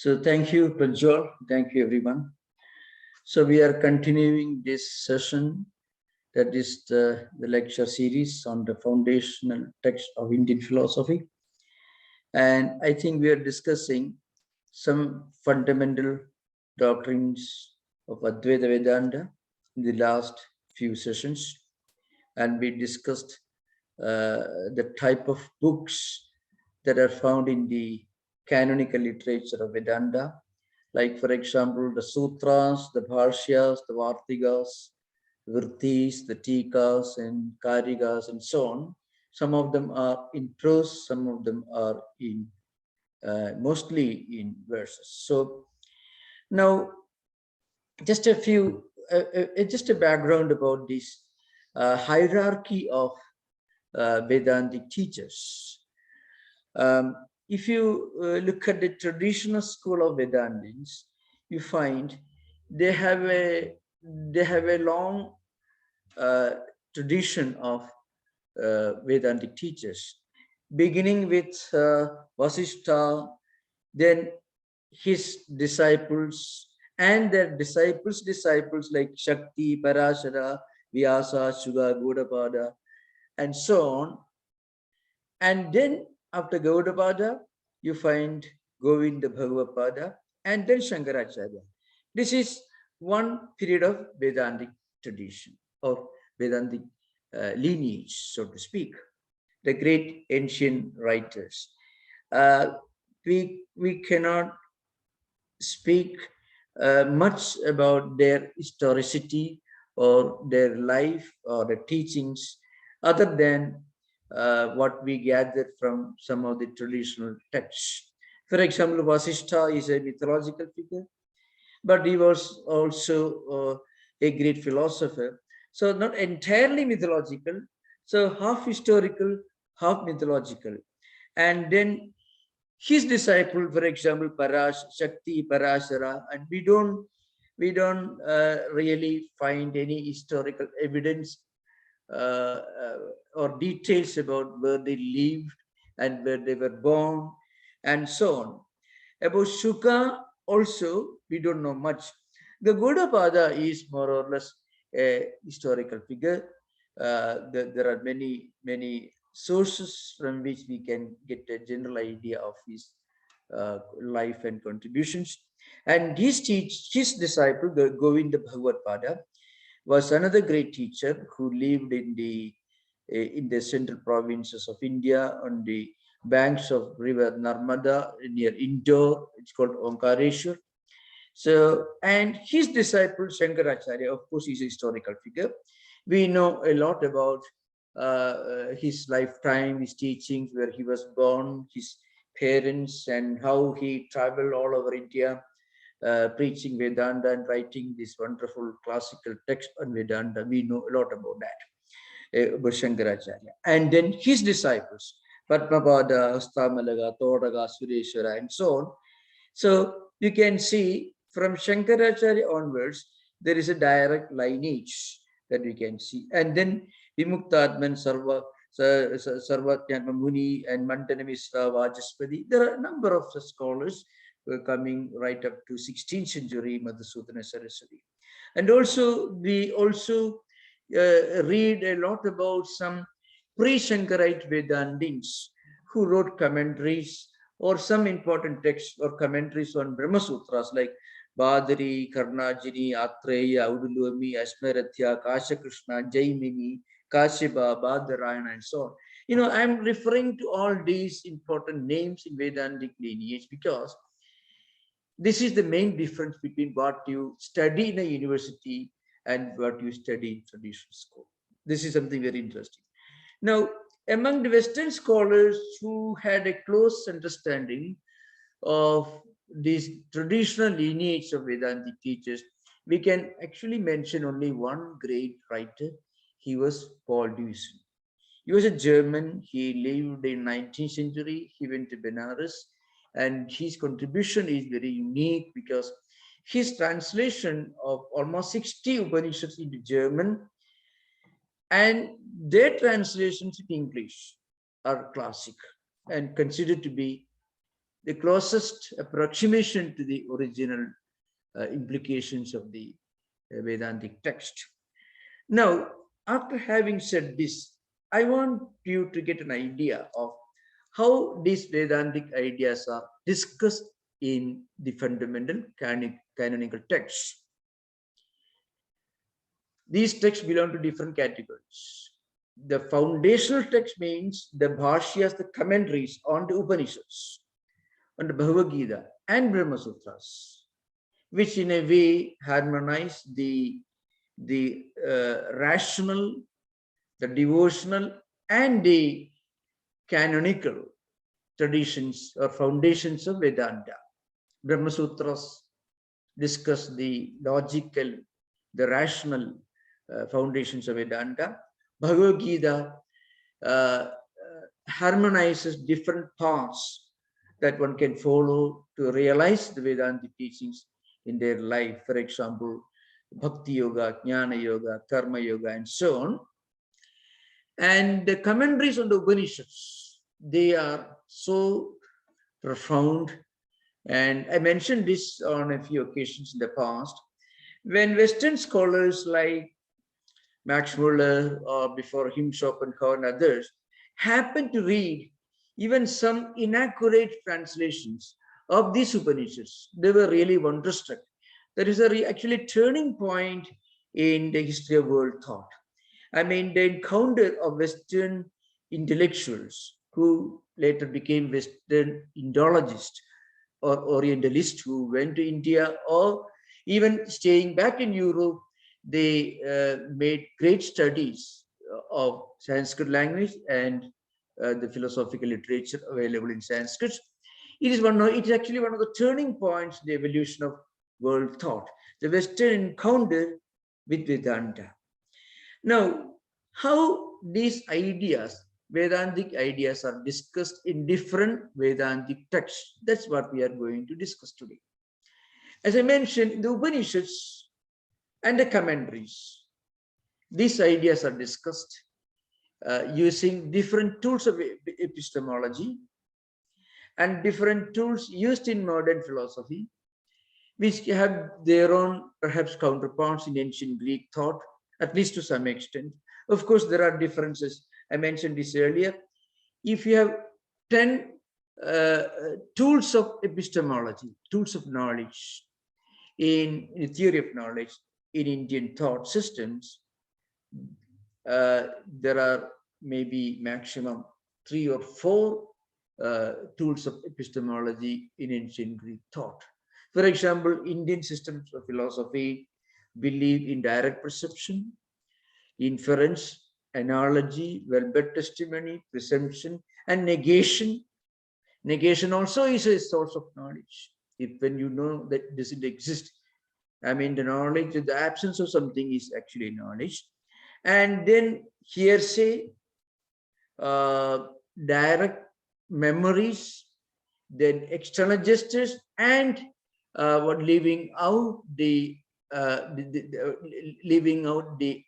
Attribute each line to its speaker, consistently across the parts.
Speaker 1: So thank you, Prajwal. Thank you, everyone. So we are continuing this session, that is the lecture series on the foundational text of Indian philosophy. And I think we are discussing some fundamental doctrines of Advaita Vedanta in the last few sessions. And we discussed the type of books that are found in the canonical literature of Vedanta, like, for example, the sutras, the bhashyas, the vartikas, vrittis, the tikas, and karikas, and so on. Some of them are in prose, some of them are in mostly in verses. So now, just a few, just a background about this hierarchy of Vedantic teachers. If you look at the traditional school of Vedantins, you find they have a long tradition of Vedantic teachers, beginning with Vasishtha, then his disciples and their disciples like Shakti, Parashara, Vyasa, Shuga, Gaudapada, and so on. And then after Gaudapada, you find Govinda Bhagavapada, and then Shankaracharya. This is one period of Vedantic tradition, or Vedantic lineage, so to speak. The great ancient writers. We cannot speak much about their historicity or their life or the teachings, other than what we gathered from some of the traditional texts. For example, Vasishtha is a mythological figure, but he was also a great philosopher. So not entirely mythological, so half historical, half mythological. And then his disciple, for example, Shakti, Parashara, and we don't really find any historical evidence or details about where they lived and where they were born and so on. About Shuka also, we don't know much. The Gaudapada is more or less a historical figure. There are many sources from which we can get a general idea of his life and contributions. And his disciple, the Govinda Bhagavad was another great teacher who lived in the central provinces of India on the banks of river Narmada near Indore. It's called Omkareshwar. So, and his disciple Shankaracharya, of course, is a historical figure. We know a lot about his lifetime, his teachings, where he was born, his parents, and how he traveled all over India, preaching Vedanta and writing this wonderful classical text on Vedanta. We know a lot about that, about Shankaracharya. And then his disciples, Padmapada, Astamalaga, Todaga, Sureshwara, and so on. So you can see from Shankaracharya onwards, there is a direct lineage that we can see. And then Vimuktatman, Sarvatnyatma Muni, and Mantana Misra, Vajaspati. There are a number of scholars coming right up to 16th century, Madhusudana Saraswati. And also, we also read a lot about some pre-Shankarite Vedantins who wrote commentaries or some important texts or commentaries on Brahma Sutras like Badari, Karnajini, Atreya, Udulumi, Asmarathya, Kasha Krishna, Jaimini, Kashiba, Badarayana, and so on. You know, I'm referring to all these important names in Vedantic lineage because this is the main difference between what you study in a university and what you study in traditional school. This is something very interesting. Now, among the Western scholars who had a close understanding of this traditional lineage of Vedantic teachers, we can actually mention only one great writer. He was Paul Deussen. He was a German. He lived in 19th century. He went to Benares, and his contribution is very unique because his translation of almost 60 Upanishads into German and their translations in English are classic and considered to be the closest approximation to the original implications of the Vedantic text. Now, after having said this, I want you to get an idea of how these Vedantic ideas are discussed in the fundamental canonical texts. These texts belong to different categories. The foundational text means the bhashyas, the commentaries on the Upanishads, on the Bhagavad Gita and Brahma Sutras, which in a way harmonize the rational, the devotional, and the canonical traditions or foundations of Vedanta. Brahma Sutras discuss the logical, the rational foundations of Vedanta. Bhagavad Gita harmonizes different paths that one can follow to realize the Vedantic teachings in their life. For example, Bhakti Yoga, Jnana Yoga, Karma Yoga, and so on. And the commentaries on the Upanishads, they are so profound. And I mentioned this on a few occasions in the past. When Western scholars like Max Muller or before him Schopenhauer and others happen to read even some inaccurate translations of these Upanishads, they were really wonderstruck. There is actually a turning point in the history of world thought. I mean, the encounter of Western intellectuals who later became Western Indologists or Orientalists who went to India or even staying back in Europe, they made great studies of Sanskrit language and the philosophical literature available in Sanskrit. It is actually one of the turning points in the evolution of world thought, the Western encounter with Vedanta. Now, how these ideas, Vedantic ideas, are discussed in different Vedantic texts, that's what we are going to discuss today. As I mentioned, in the Upanishads and the commentaries, these ideas are discussed using different tools of epistemology and different tools used in modern philosophy, which have their own perhaps counterparts in ancient Greek thought, at least to some extent. Of course, there are differences. I mentioned this earlier. If you have 10 tools of epistemology, tools of knowledge in theory of knowledge in Indian thought systems, there are maybe maximum 3 or 4 tools of epistemology in ancient Greek thought. For example, Indian systems of philosophy believe in direct perception, inference, analogy, verbal testimony, presumption, and negation. Negation also is a source of knowledge. If when you know that doesn't exist, I mean, the knowledge, the absence of something is actually knowledge. And then hearsay, direct memories, then external gestures, and leaving out the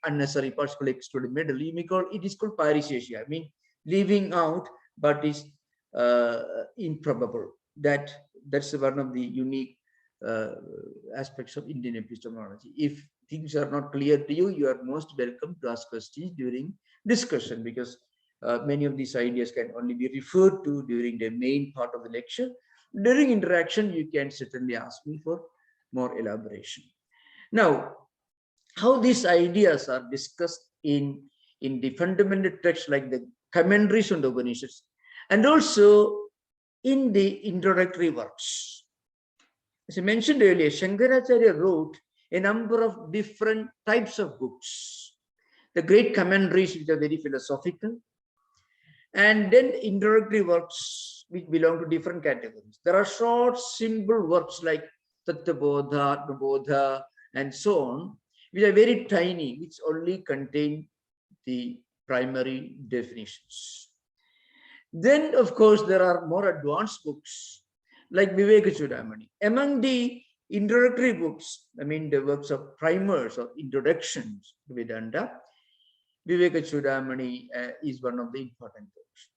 Speaker 1: unnecessary parts called excluded middle. It is called paresthesia. I mean, leaving out, but is improbable. That's one of the unique aspects of Indian epistemology. If things are not clear to you, you are most welcome to ask questions during discussion, because many of these ideas can only be referred to during the main part of the lecture. During interaction, you can certainly ask me for more elaboration. Now, how these ideas are discussed in the fundamental texts like the commentaries on the Upanishads, and also in the introductory works. As I mentioned earlier, Shankaracharya wrote a number of different types of books. The great commentaries, which are very philosophical, and then introductory works, which belong to different categories. There are short, simple works like Tattwabodha, Atmabodha, and so on, which are very tiny, which only contain the primary definitions. Then, of course, there are more advanced books like Viveka Chudamani. Among the introductory books, I mean the works of primers or introductions to Vedanta, Viveka Chudamani is one of the important books,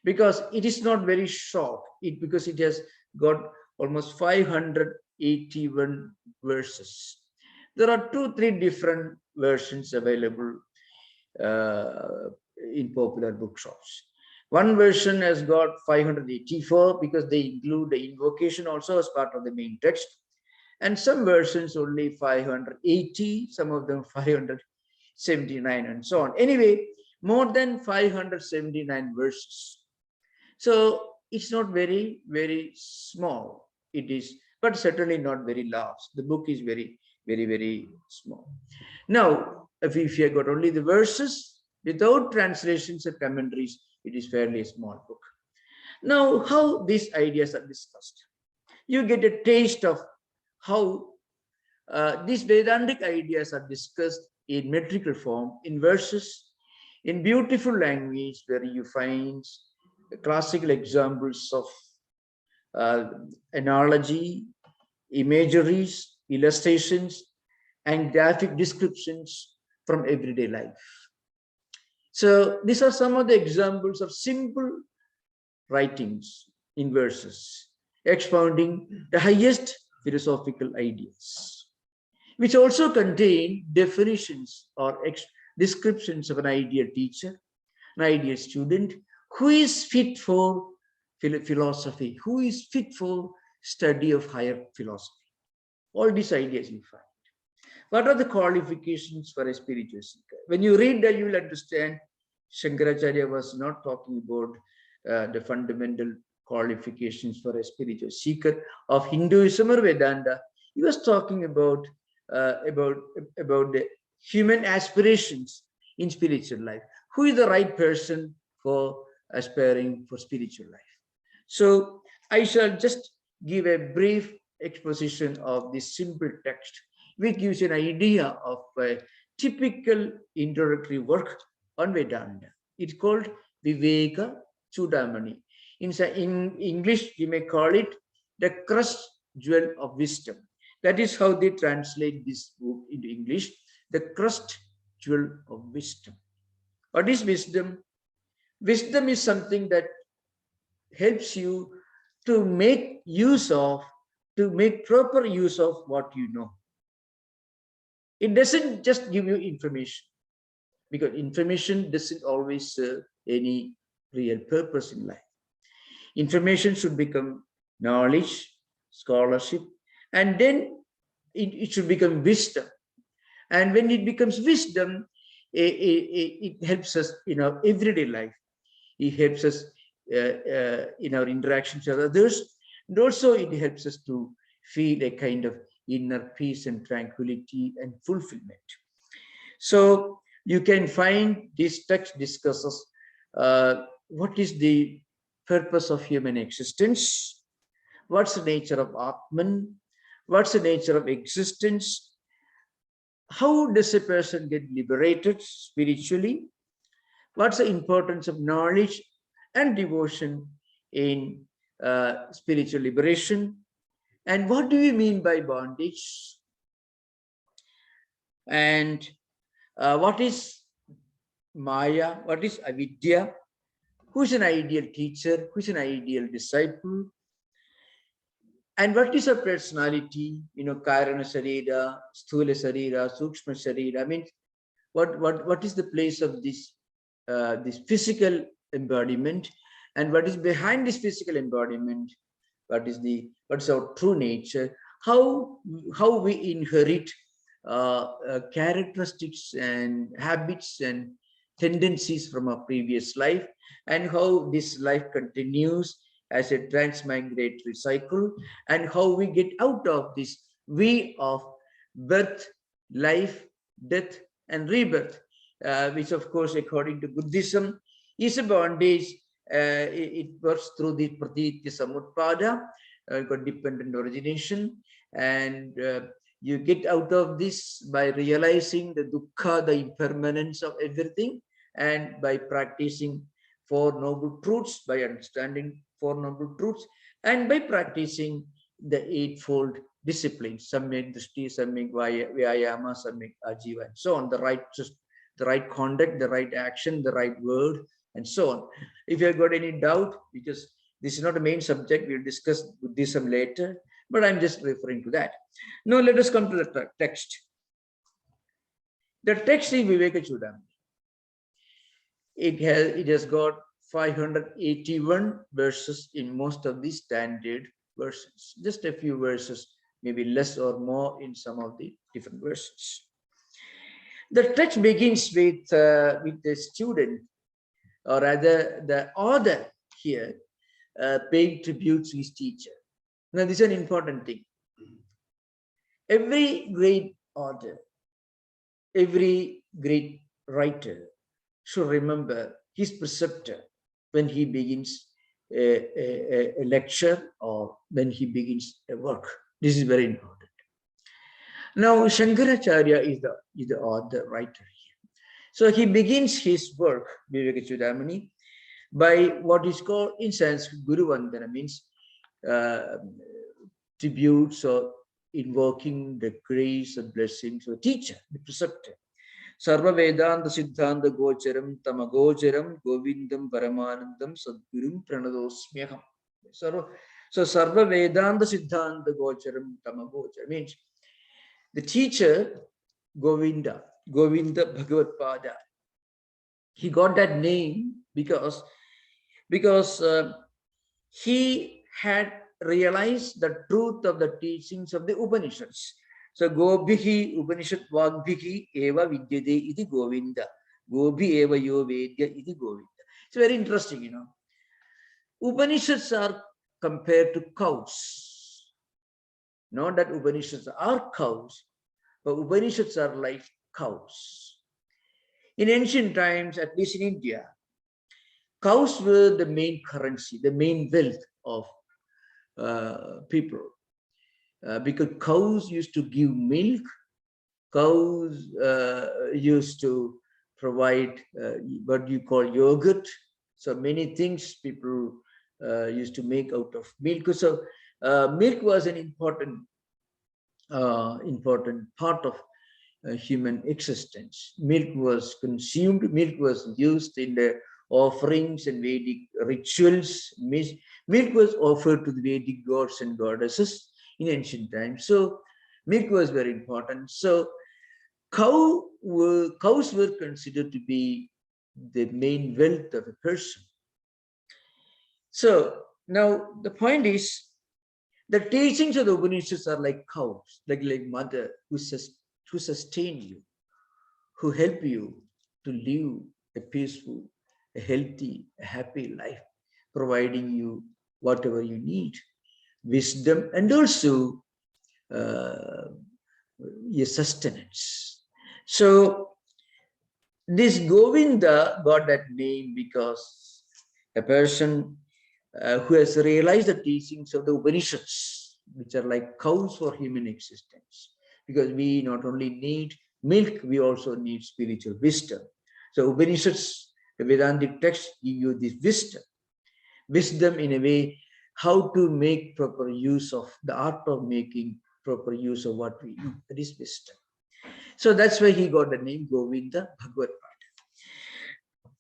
Speaker 1: because it is not very short, because it has got almost 581 verses. There are 2-3 different versions available in popular bookshops. One version has got 584 because they include the invocation also as part of the main text. And some versions only 580, some of them 579 and so on. Anyway, more than 579 verses. So it's not very, very small. It is, but certainly not very large. The book is very, very, very small. Now, if you have got only the verses without translations or commentaries, it is fairly a small book. Now, how these ideas are discussed. You get a taste of how these Vedantic ideas are discussed in metrical form, in verses, in beautiful language, where you find classical examples of analogy, imageries, illustrations, and graphic descriptions from everyday life. So these are some of the examples of simple writings in verses, expounding the highest philosophical ideas, which also contain definitions or descriptions of an ideal teacher, an ideal student, who is fit for philosophy, who is fit for study of higher philosophy. All these ideas you find. What are the qualifications for a spiritual seeker? When you read that, you will understand Shankaracharya was not talking about the fundamental qualifications for a spiritual seeker of Hinduism or Vedanta. He was talking about the human aspirations in spiritual life. Who is the right person for aspiring for spiritual life? So I shall just give a brief exposition of this simple text, which gives you an idea of a typical introductory work on Vedanta. It's called Viveka Chudamani. In English, you may call it the crust jewel of wisdom. That is how they translate this book into English, the crust jewel of wisdom. What is wisdom? Wisdom is something that helps you to make use of, to make proper use of what you know. It doesn't just give you information, because information doesn't always serve any real purpose in life. Information should become knowledge, scholarship, and then it should become wisdom. And when it becomes wisdom, it helps us in our everyday life. It helps us in our interactions with others. And also it helps us to feel a kind of inner peace and tranquility and fulfillment. So you can find this text discusses what is the purpose of human existence, what's the nature of Atman, what's the nature of existence, how does a person get liberated spiritually, what's the importance of knowledge and devotion in spiritual liberation, and what do we mean by bondage, and what is Maya, what is avidya, who is an ideal teacher, who is an ideal disciple, and what is a personality, Karana Sharira, Sthula Sharira, Sukshma Sharira. I mean, what is the place of this physical embodiment, and what is behind this physical embodiment? What's our true nature? How we inherit characteristics and habits and tendencies from our previous life, and how this life continues as a transmigratory cycle, and how we get out of this way of birth, life, death, and rebirth, which of course, according to Buddhism, is a bondage. It works through the pratitya samutpada, dependent origination, and you get out of this by realizing the dukkha, the impermanence of everything, and by practicing Four Noble Truths, by understanding Four Noble Truths, and by practicing the eightfold disciplines, Samyak Drishti, Samyak Vyayama, Samyak Ajiva, and so on, the right conduct, the right action, the right word, and so on. If you have got any doubt, you just This is not the main subject. We'll discuss Buddhism later, but I'm just referring to that. Now let us come to the text. The text is Vivekachudamani. It has got 581 verses in most of the standard versions. Just a few verses, maybe less or more in some of the different versions. The text begins with the student, or rather the author here, paying tribute to his teacher. Now, this is an important thing. Every great author, every great writer should remember his preceptor when he begins a lecture or when he begins a work. This is very important. Now, Shankaracharya is the author, writer here. So he begins his work, Vivekachudamani, by what is called in Sanskrit Guru Vandana, means tributes or invoking the grace and blessings of the teacher, the preceptor. Sarva Vedanta Siddhanta Gocharam Tamagocharam Govindam Paramanandam Sadgurum Pranadosmyaham. So Sarva Vedanta Siddhanta Gocharam Tamagocharam means the teacher Govinda Bhagavad Pada. He got that name because he had realized the truth of the teachings of the Upanishads. So Gobhihi Upanishad Vagbhihi Eva Vidyade iti Govinda. Gobhi Eva Yo Vedya iti Govinda. It's very interesting, you know. Upanishads are compared to cows. Not that Upanishads are cows, but Upanishads are like cows. In ancient times, at least in India, cows were the main currency, the main wealth of people. Because cows used to give milk, cows used to provide what you call yogurt. So many things people used to make out of milk. So milk was an important part of human existence. Milk was consumed, milk was used in the offerings and Vedic rituals. Milk was offered to the Vedic gods and goddesses in ancient times. So milk was very important. So cows were considered to be the main wealth of a person. So now the point is, the teachings of the Upanishads are like cows, like mother who sustain you, who help you to live a peaceful, a healthy, a happy life, providing you whatever you need, wisdom, and also your sustenance. So this Govinda got that name because a person who has realized the teachings of the Upanishads, which are like cows for human existence. Because we not only need milk, we also need spiritual wisdom. So Upanishads, the Vedantic texts, give you this wisdom in a way, how to make proper use of the art of making proper use of what we eat. That is wisdom. So that's why he got the name Govinda Bhagavad Gita.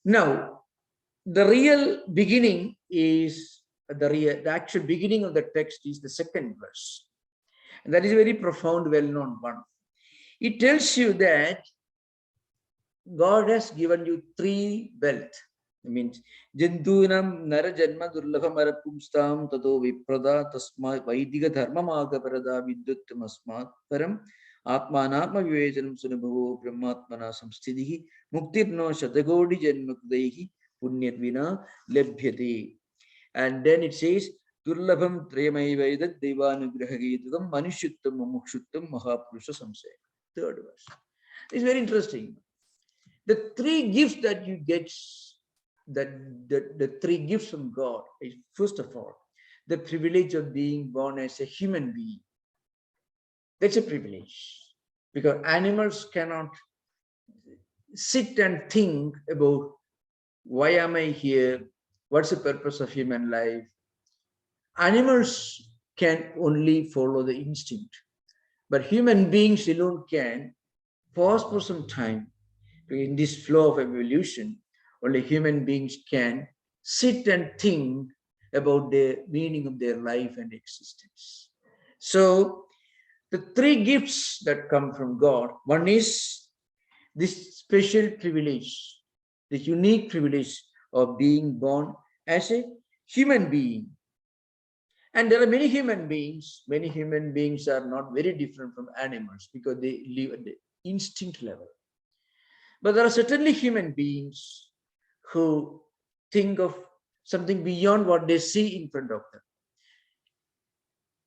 Speaker 1: Now, the real beginning is the actual beginning of the text is the second verse. And that is a very profound, well-known one. It tells you that God has given you three wealth. It means Jindunam Nara Janma Durlabha Marapumstam Tato Viprada Tasma Vaidiga Dharma Maga Parada Vidyuttamasmat Param Atmanatma Vivejanam Sunabhavo Brahmatmana Samsthidihi Muktirno Shatagodi Janmakudaihi Punyatvina Lebhyate. And then it says Durlabham Tremai Veda Devanugrahagitadam Manishuttam Mumukshuttam Mahapurusha Samsaya. Third verse. It's very interesting. The three gifts that you get, the three gifts from God is, first of all, the privilege of being born as a human being. That's a privilege. Because animals cannot sit and think about why am I here? What's the purpose of human life? Animals can only follow the instinct. But human beings alone can pause for some time. In this flow of evolution, only human beings can sit and think about the meaning of their life and existence. So the three gifts that come from God, one is this special privilege, this unique privilege of being born as a human being. And there are many human beings. Many human beings are not very different from animals because they live at the instinct level. But there are certainly human beings who think of something beyond what they see in front of them,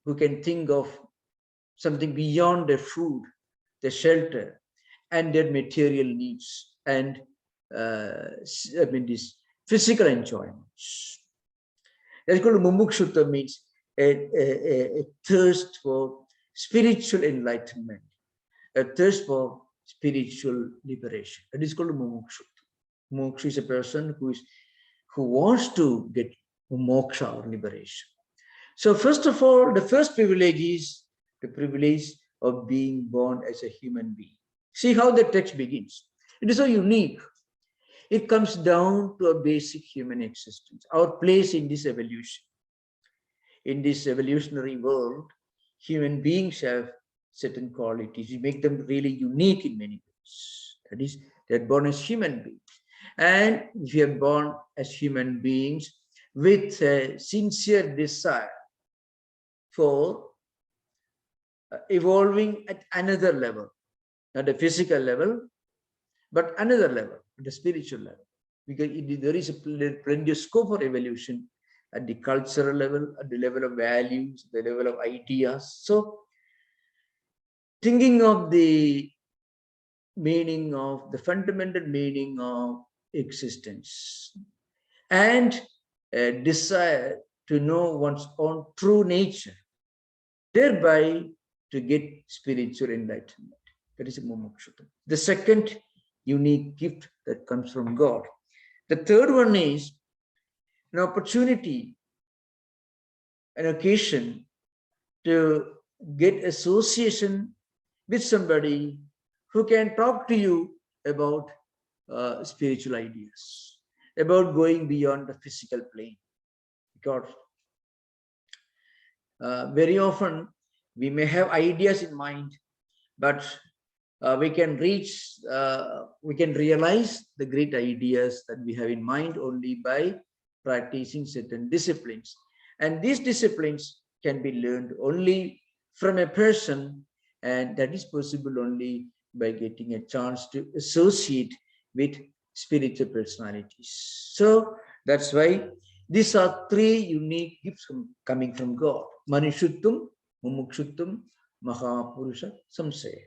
Speaker 1: who can think of something beyond their food, their shelter, and their material needs, and these physical enjoyments. That's called mumukshutta, means a thirst for spiritual enlightenment, a thirst for spiritual liberation. That is called mumukshutta. Moksha is a person who wants to get moksha or liberation. So first of all, the first privilege is the privilege of being born as a human being. See how the text begins. It is so unique. It comes down to a basic human existence, our place in this evolution. In this evolutionary world, human beings have certain qualities. We make them really unique in many ways. That is, they're born as human beings. And we are born as human beings with a sincere desire for evolving at another level, not a physical level, but another level, the spiritual level. Because there is plenty of scope for evolution at the cultural level, at the level of values, the level of ideas. So thinking of the meaning of, the fundamental meaning of existence, and a desire to know one's own true nature, thereby to get spiritual enlightenment. That is a mumukshutta. The second unique gift that comes from God. The third one is an opportunity, an occasion to get association with somebody who can talk to you about spiritual ideas, about going beyond the physical plane. Because very often we may have ideas in mind, but we can realize the great ideas that we have in mind only by practicing certain disciplines. And these disciplines can be learned only from a person, and that is possible only by getting a chance to associate with spiritual personalities. So that's why these are three unique gifts coming from God: Manishuttum, Mumukshuttum, Mahapurusha Samsaya.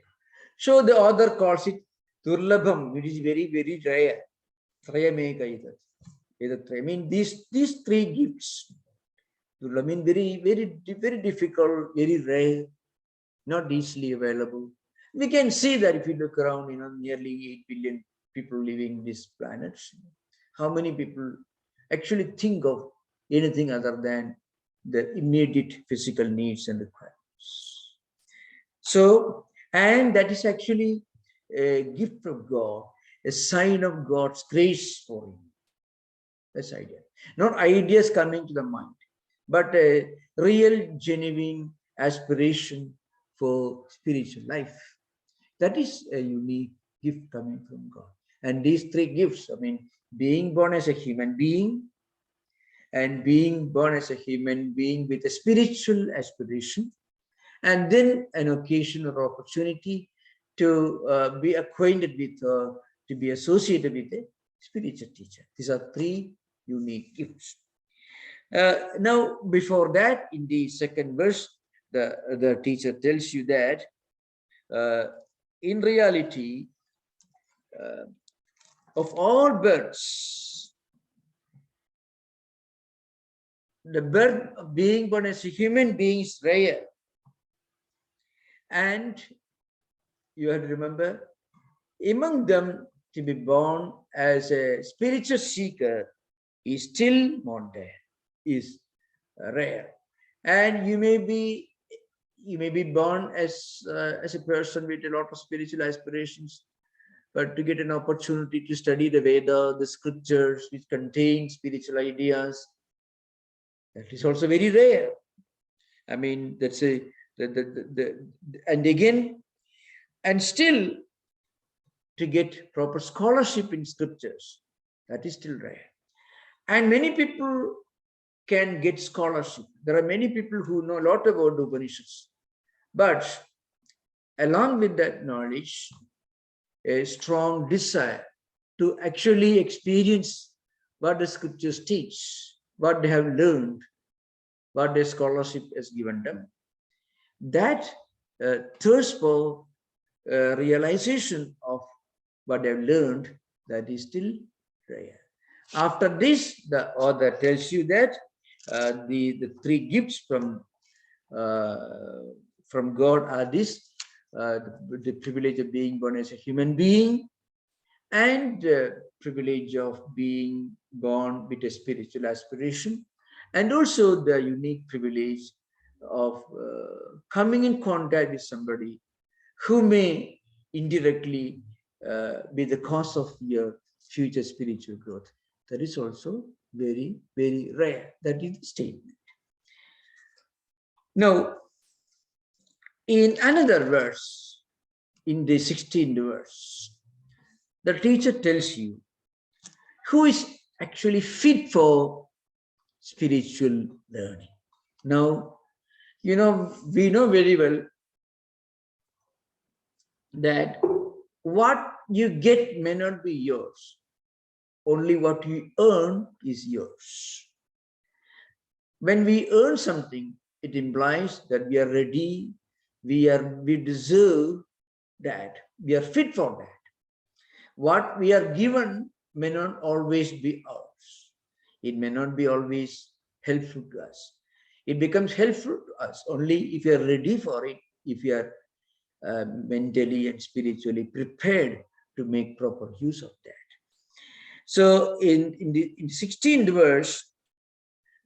Speaker 1: So the author calls it Durlabham, which is very, very rare. I mean, these three gifts, Durlabham, mean very, very, very difficult, very rare, not easily available. We can see that if you look around, nearly 8 billion people living in this planet. How many people actually think of anything other than the immediate physical needs and requirements? So, and that is actually a gift of God, a sign of God's grace for you. That's the idea. Not ideas coming to the mind, but a real, genuine aspiration for spiritual life. That is a unique gift coming from God. And these three gifts, being born as a human being, and being born as a human being with a spiritual aspiration, and then an occasion or opportunity to be acquainted with, to be associated with a spiritual teacher. These are three unique gifts. Now, before that, in the second verse, the teacher tells you that in reality, of all births, the birth of being born as a human being is rare. And you have to remember, among them, to be born as a spiritual seeker is still not there, is rare. And you may be born as a person with a lot of spiritual aspirations, but to get an opportunity to study the Veda, the scriptures which contain spiritual ideas, That is also very rare. I mean, that's a, and again, and still to get proper scholarship in scriptures, that is still rare. And many people can get scholarship. There are many people who know a lot about the Upanishads. But along with that knowledge, a strong desire to actually experience what the scriptures teach, what they have learned, what their scholarship has given them. That thirst for realization of what they have learned, that is still rare. After this, the author tells you that the three gifts from God are this: the privilege of being born as a human being, and privilege of being born with a spiritual aspiration, and also the unique privilege of coming in contact with somebody who may indirectly be the cause of your future spiritual growth. That is also very, very rare. That is the statement. Now, in another verse, in the 16th verse, the teacher tells you who is actually fit for spiritual learning. Now, we know very well that what you get may not be yours. Only what you earn is yours. When we earn something, it implies that we are ready, we deserve that, we are fit for that. What we are given may not always be ours. It may not be always helpful to us. It becomes helpful to us only if you are ready for it, if you are mentally and spiritually prepared to make proper use of that. So in the 16th verse,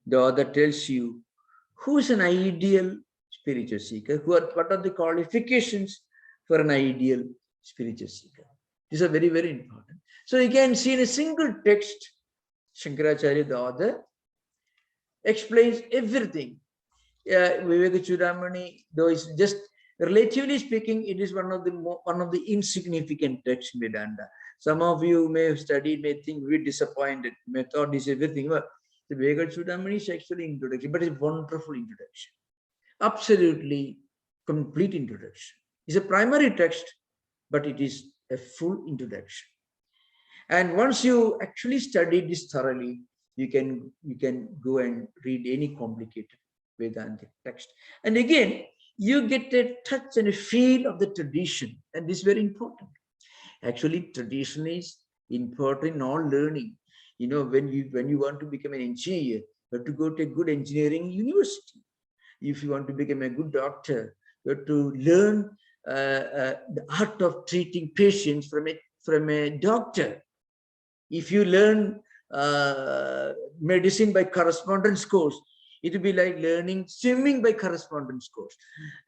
Speaker 1: the author tells you who is an ideal spiritual seeker, what are the qualifications for an ideal spiritual seeker. These are very, very important. So you can see in a single text, Shankaracharya, the author, explains everything. Vivekachudamani, though it's just relatively speaking, it is one of the insignificant texts in Vedanta. Some of you may have studied, may think we're disappointed, may thought this everything. But the Vivekachudamani is actually introduction, but it's a wonderful introduction. Absolutely complete introduction. It's a primary text, but it is a full introduction. And once you actually study this thoroughly, you can go and read any complicated Vedantic text. And again, you get a touch and a feel of the tradition, and this is very important. Actually, tradition is important in all learning. When you want to become an engineer, you have to go to a good engineering university. If you want to become a good doctor, you have to learn the art of treating patients from a doctor. If you learn medicine by correspondence course, it will be like learning swimming by correspondence course.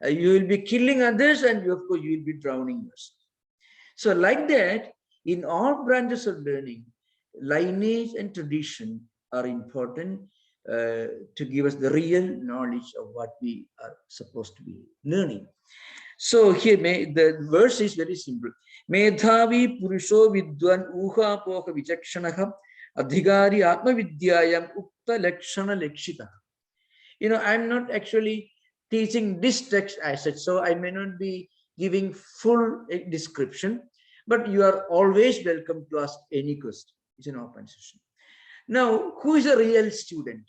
Speaker 1: You will be killing others, and of course you will be drowning yourself. So like that, in all branches of learning, lineage and tradition are important to give us the real knowledge of what we are supposed to be learning. So here, the verse is very simple. Medhavi Purusho Vidwan Uha Poha Vichakshanaha Adhigari Atma Vidyayam Ukta Lakshana Lakshita. I'm not actually teaching this text as such, so I may not be giving full description, but you are always welcome to ask any question. It's an open session. Now, who is a real student?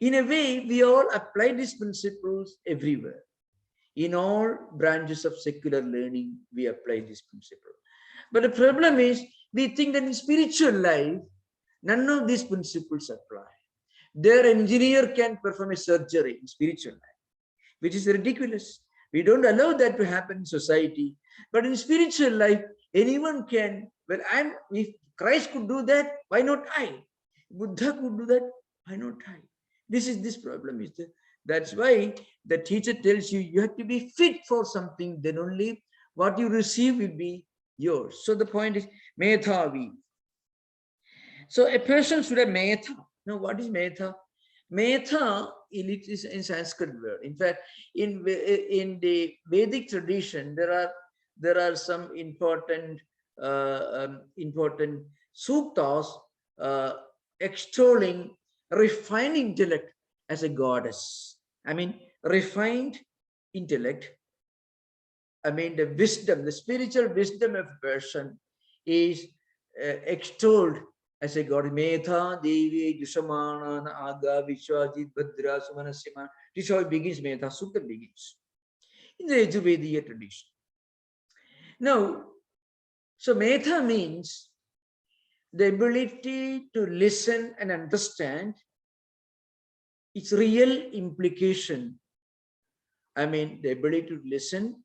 Speaker 1: In a way, we all apply these principles everywhere. In all branches of secular learning, we apply this principle. But the problem is, we think that in spiritual life, none of these principles apply. Their engineer can perform a surgery in spiritual life, which is ridiculous. We don't allow that to happen in society. But in spiritual life, anyone can. Well, if Christ could do that, why not I? Buddha could do that, why not I? This problem is there. That's why the teacher tells you, you have to be fit for something, then only what you receive will be yours. So the point is, Medhavi. So a person should have Metha. Now, what is Metha? Metha, it is in Sanskrit word. In fact, in the Vedic tradition, there are some important suktas extolling refined intellect as a goddess. I mean, refined intellect. I mean, the wisdom, the spiritual wisdom of a person is extolled as a god. Metha, Devi, Jushamana, Aga, Vishwajit, Bhadra, Sumanasima. This how it begins, Metha Sukta begins in the Yajurvedic tradition. Now, so Metha means the ability to listen and understand its real implication. I mean, the ability to listen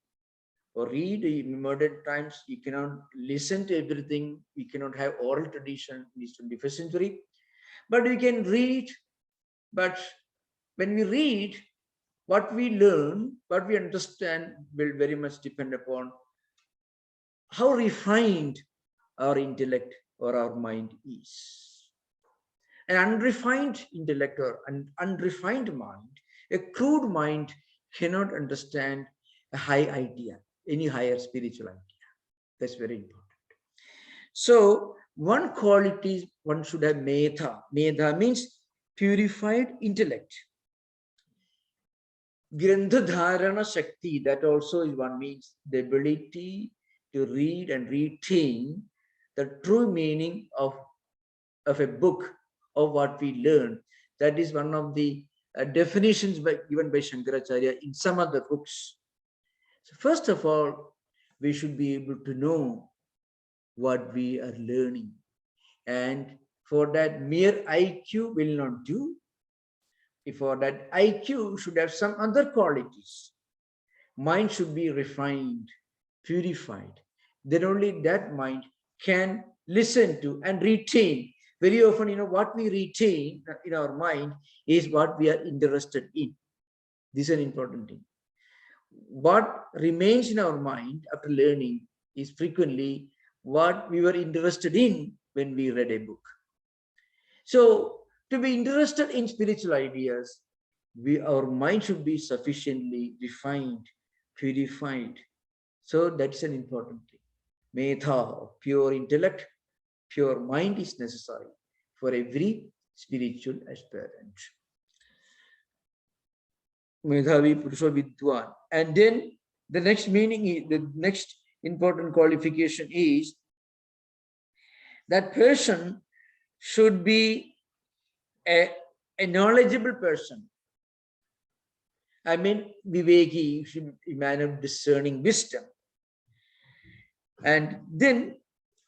Speaker 1: or read. In modern times, you cannot listen to everything. We cannot have oral tradition in this 21st century. But we can read. But when we read, what we learn, what we understand will very much depend upon how refined our intellect or our mind is. An unrefined intellect or an unrefined mind, a crude mind cannot understand a high idea, any higher spiritual idea. That's very important. So one quality one should have metha. Metha means purified intellect. Grandhadharana Shakti, that also is one means the ability to read and retain the true meaning of a book, of what we learn. That is one of the definitions given by Shankaracharya in some of the books. So first of all, we should be able to know what we are learning. And for that, mere IQ will not do. For that, IQ should have some other qualities. Mind should be refined, purified. Then only that mind can listen to and retain. Very often, what we retain in our mind is what we are interested in. This is an important thing. What remains in our mind after learning is frequently what we were interested in when we read a book. So, to be interested in spiritual ideas, our mind should be sufficiently refined, purified. So that's an important thing. Metha, pure intellect, pure mind is necessary for every spiritual aspirant. Medhavi Purusha Vidwan. And then the next meaning is, the next important qualification is that person should be a knowledgeable person. I mean, Viveki, should be a man of discerning wisdom. And then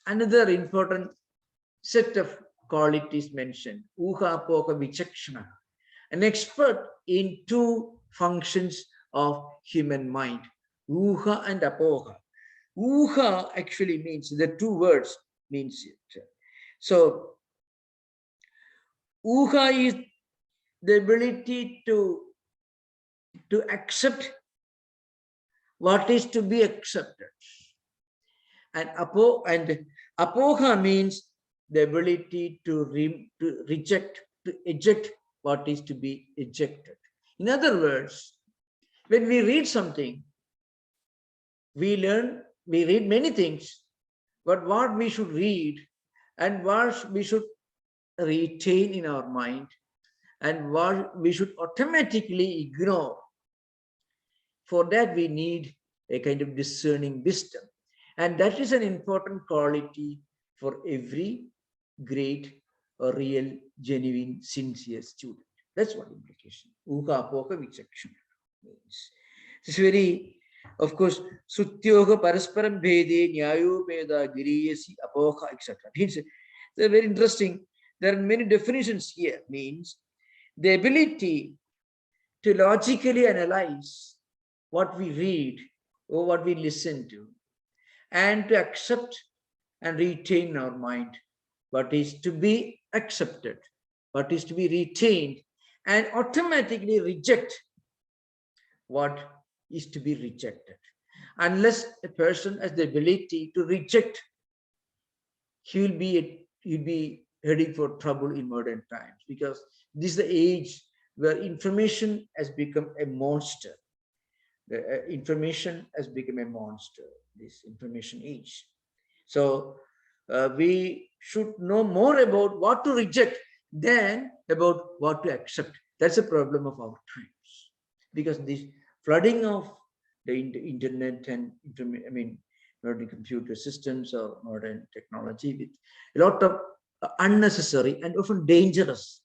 Speaker 1: another important set of qualities mentioned, Uha Poka Vichakshana, an expert in two functions of human mind, Uha and Apoha. Uha actually means, the two words means it. So, Uha is the ability to accept what is to be accepted. And apoha means the ability to reject, to eject what is to be ejected. In other words, when we read something, we read many things, but what we should read and what we should retain in our mind and what we should automatically ignore. For that, we need a kind of discerning wisdom. And that is an important quality for every great or real, genuine, sincere student. That's what implication. Uka apoka vichakshana means. It's very, of course, sutyoga parasparam bhede nyayopeda giriyasi apoka, etc. They're very interesting. There are many definitions here. Means the ability to logically analyze what we read or what we listen to, and to accept and retain in our mind what is to be accepted, what is to be retained, and automatically reject what is to be rejected. Unless a person has the ability to reject, he'll be heading for trouble in modern times, because this is the age where information has become a monster. The information has become a monster, this information age. So we should know more about what to reject than about what to accept. That's a problem of our times, because this flooding of the internet and modern computer systems or modern technology with a lot of unnecessary and often dangerous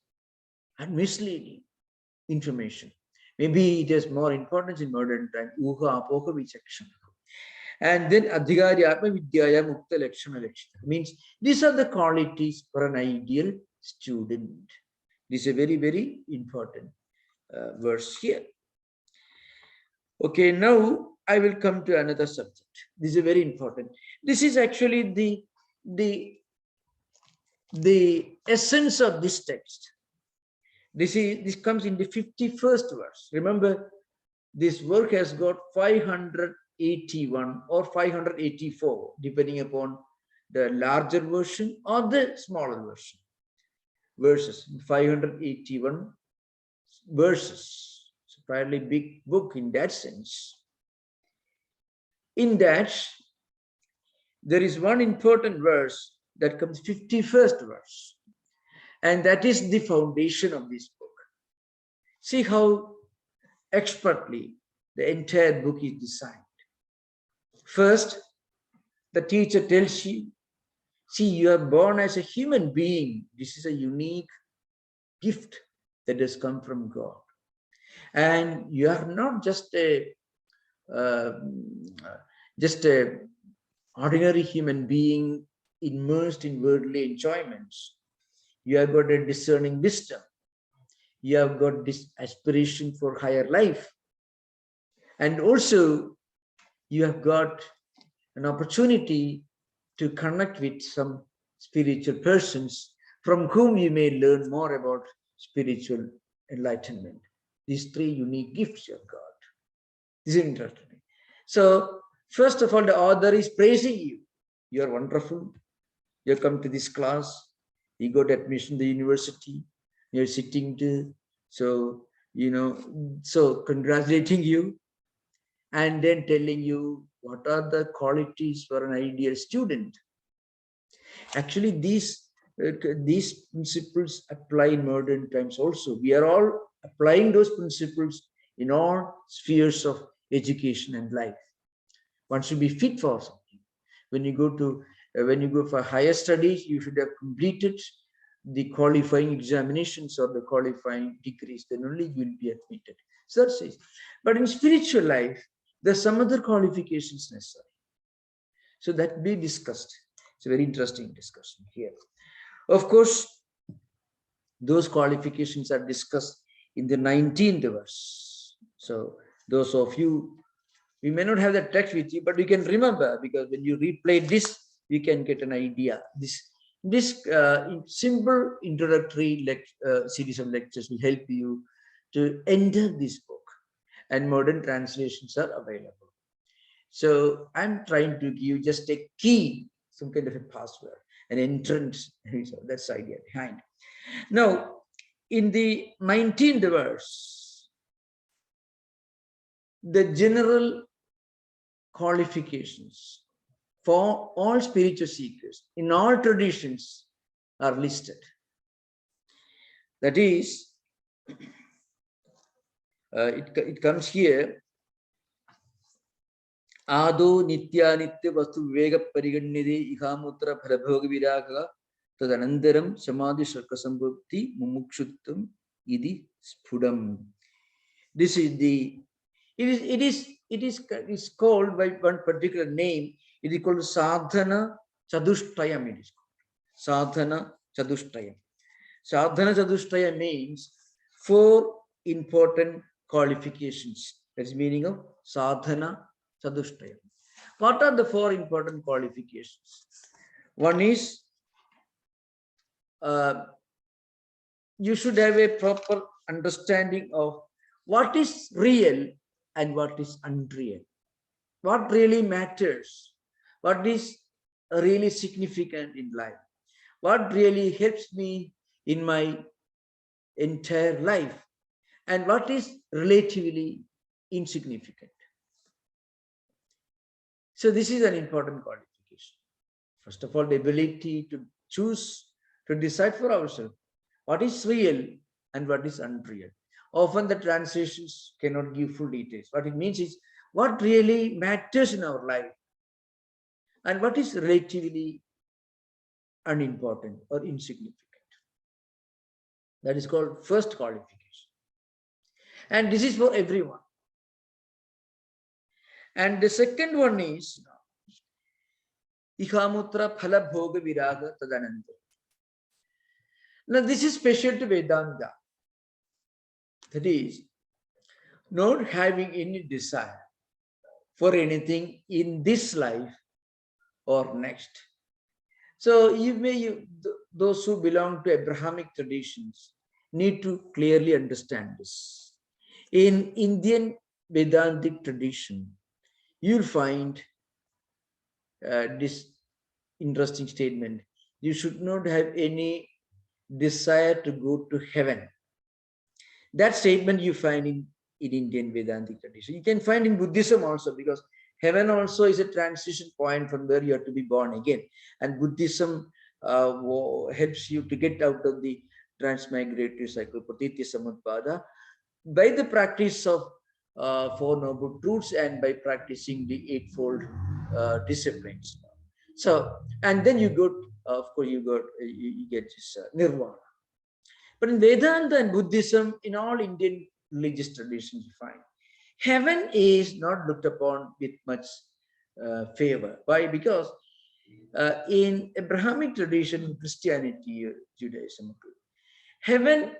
Speaker 1: and misleading information. Maybe it has more importance in modern time. Uha apoha vichakshana. And then adhikari atma vidyaya mukta lakshana lakshana. Means these are the qualities for an ideal student. This is a very, very important verse here. Okay, now I will come to another subject. This is very important. This is actually the essence of this text. This comes in the 51st verse. Remember, this work has got 581 or 584, depending upon the larger version or the smaller version. Verses, 581 verses. It's a fairly big book in that sense. In that, there is one important verse that comes 51st verse. And that is the foundation of this book. See how expertly the entire book is designed. First, the teacher tells you, see, you are born as a human being. This is a unique gift that has come from God. And you are not just a ordinary human being immersed in worldly enjoyments. You have got a discerning wisdom. You have got this aspiration for higher life. And also, you have got an opportunity to connect with some spiritual persons from whom you may learn more about spiritual enlightenment. These three unique gifts you have got. This is interesting. So, first of all, the author is praising you. You are wonderful. You have come to this class. You got admission to the university. You're sitting to, so congratulating you, and then telling you what are the qualities for an ideal student. Actually, these principles apply in modern times also. We are all applying those principles in all spheres of education and life. One should be fit for something. When you go for higher studies, you should have completed the qualifying examinations or the qualifying degrees, then only you will be admitted. So that's it. But in spiritual life, there's some other qualifications necessary. So that will be discussed. It's a very interesting discussion here. Of course, those qualifications are discussed in the 19th verse. So those of you, we may not have the text with you, but you can remember, because when you replay this, you can get an idea. This simple introductory series of lectures will help you to enter this book, and modern translations are available. So I'm trying to give just a key, some kind of a password, an entrance. So that's the idea behind. Now, in the 19th verse, the general qualifications for all spiritual seekers in all traditions are listed. That is, it comes here. Ado nitya nitya vastu viveka parigannide ihamutra pharabhoga viraga tadanandaram samadhi sarka sambhukti mumukshuttam idi spudam. This is the, it is called by one particular name. It is called sadhana chadushtayam. It is called sadhana chadushtayam. Sadhana chadushtayam means 4 important qualifications. That's the meaning of sadhana chadushtayam. What are the 4 important qualifications? One is you should have a proper understanding of what is real and what is unreal. What really matters? What is really significant in life? What really helps me in my entire life? and what is relatively insignificant. So this is an important qualification. First of all, the ability to choose, to decide for ourselves what is real and what is unreal. Often the translations cannot give full details. What it means is what really matters in our life and what is relatively unimportant or insignificant. That is called first qualification. And this is for everyone. And the second one is Ihamutra Phala Bhoga Viraga Tadananda. Now this is special to Vedanta. That is, not having any desire for anything in this life or next. So those who belong to Abrahamic traditions need to clearly understand this. In Indian Vedantic tradition, you'll find this interesting statement: you should not have any desire to go to heaven. That statement you find in Indian Vedantic tradition. You can find in Buddhism also, because heaven also is a transition point from where you have to be born again. And Buddhism helps you to get out of the transmigratory cycle, Pratitya Samutpada, by the practice of Four Noble Truths and by practicing the Eightfold Disciplines. So, and then you go, of course, you get this Nirvana. But in Vedanta and Buddhism, in all Indian religious traditions, you find heaven is not looked upon with much favor. Why? Because in Abrahamic tradition, Christianity, Judaism, heaven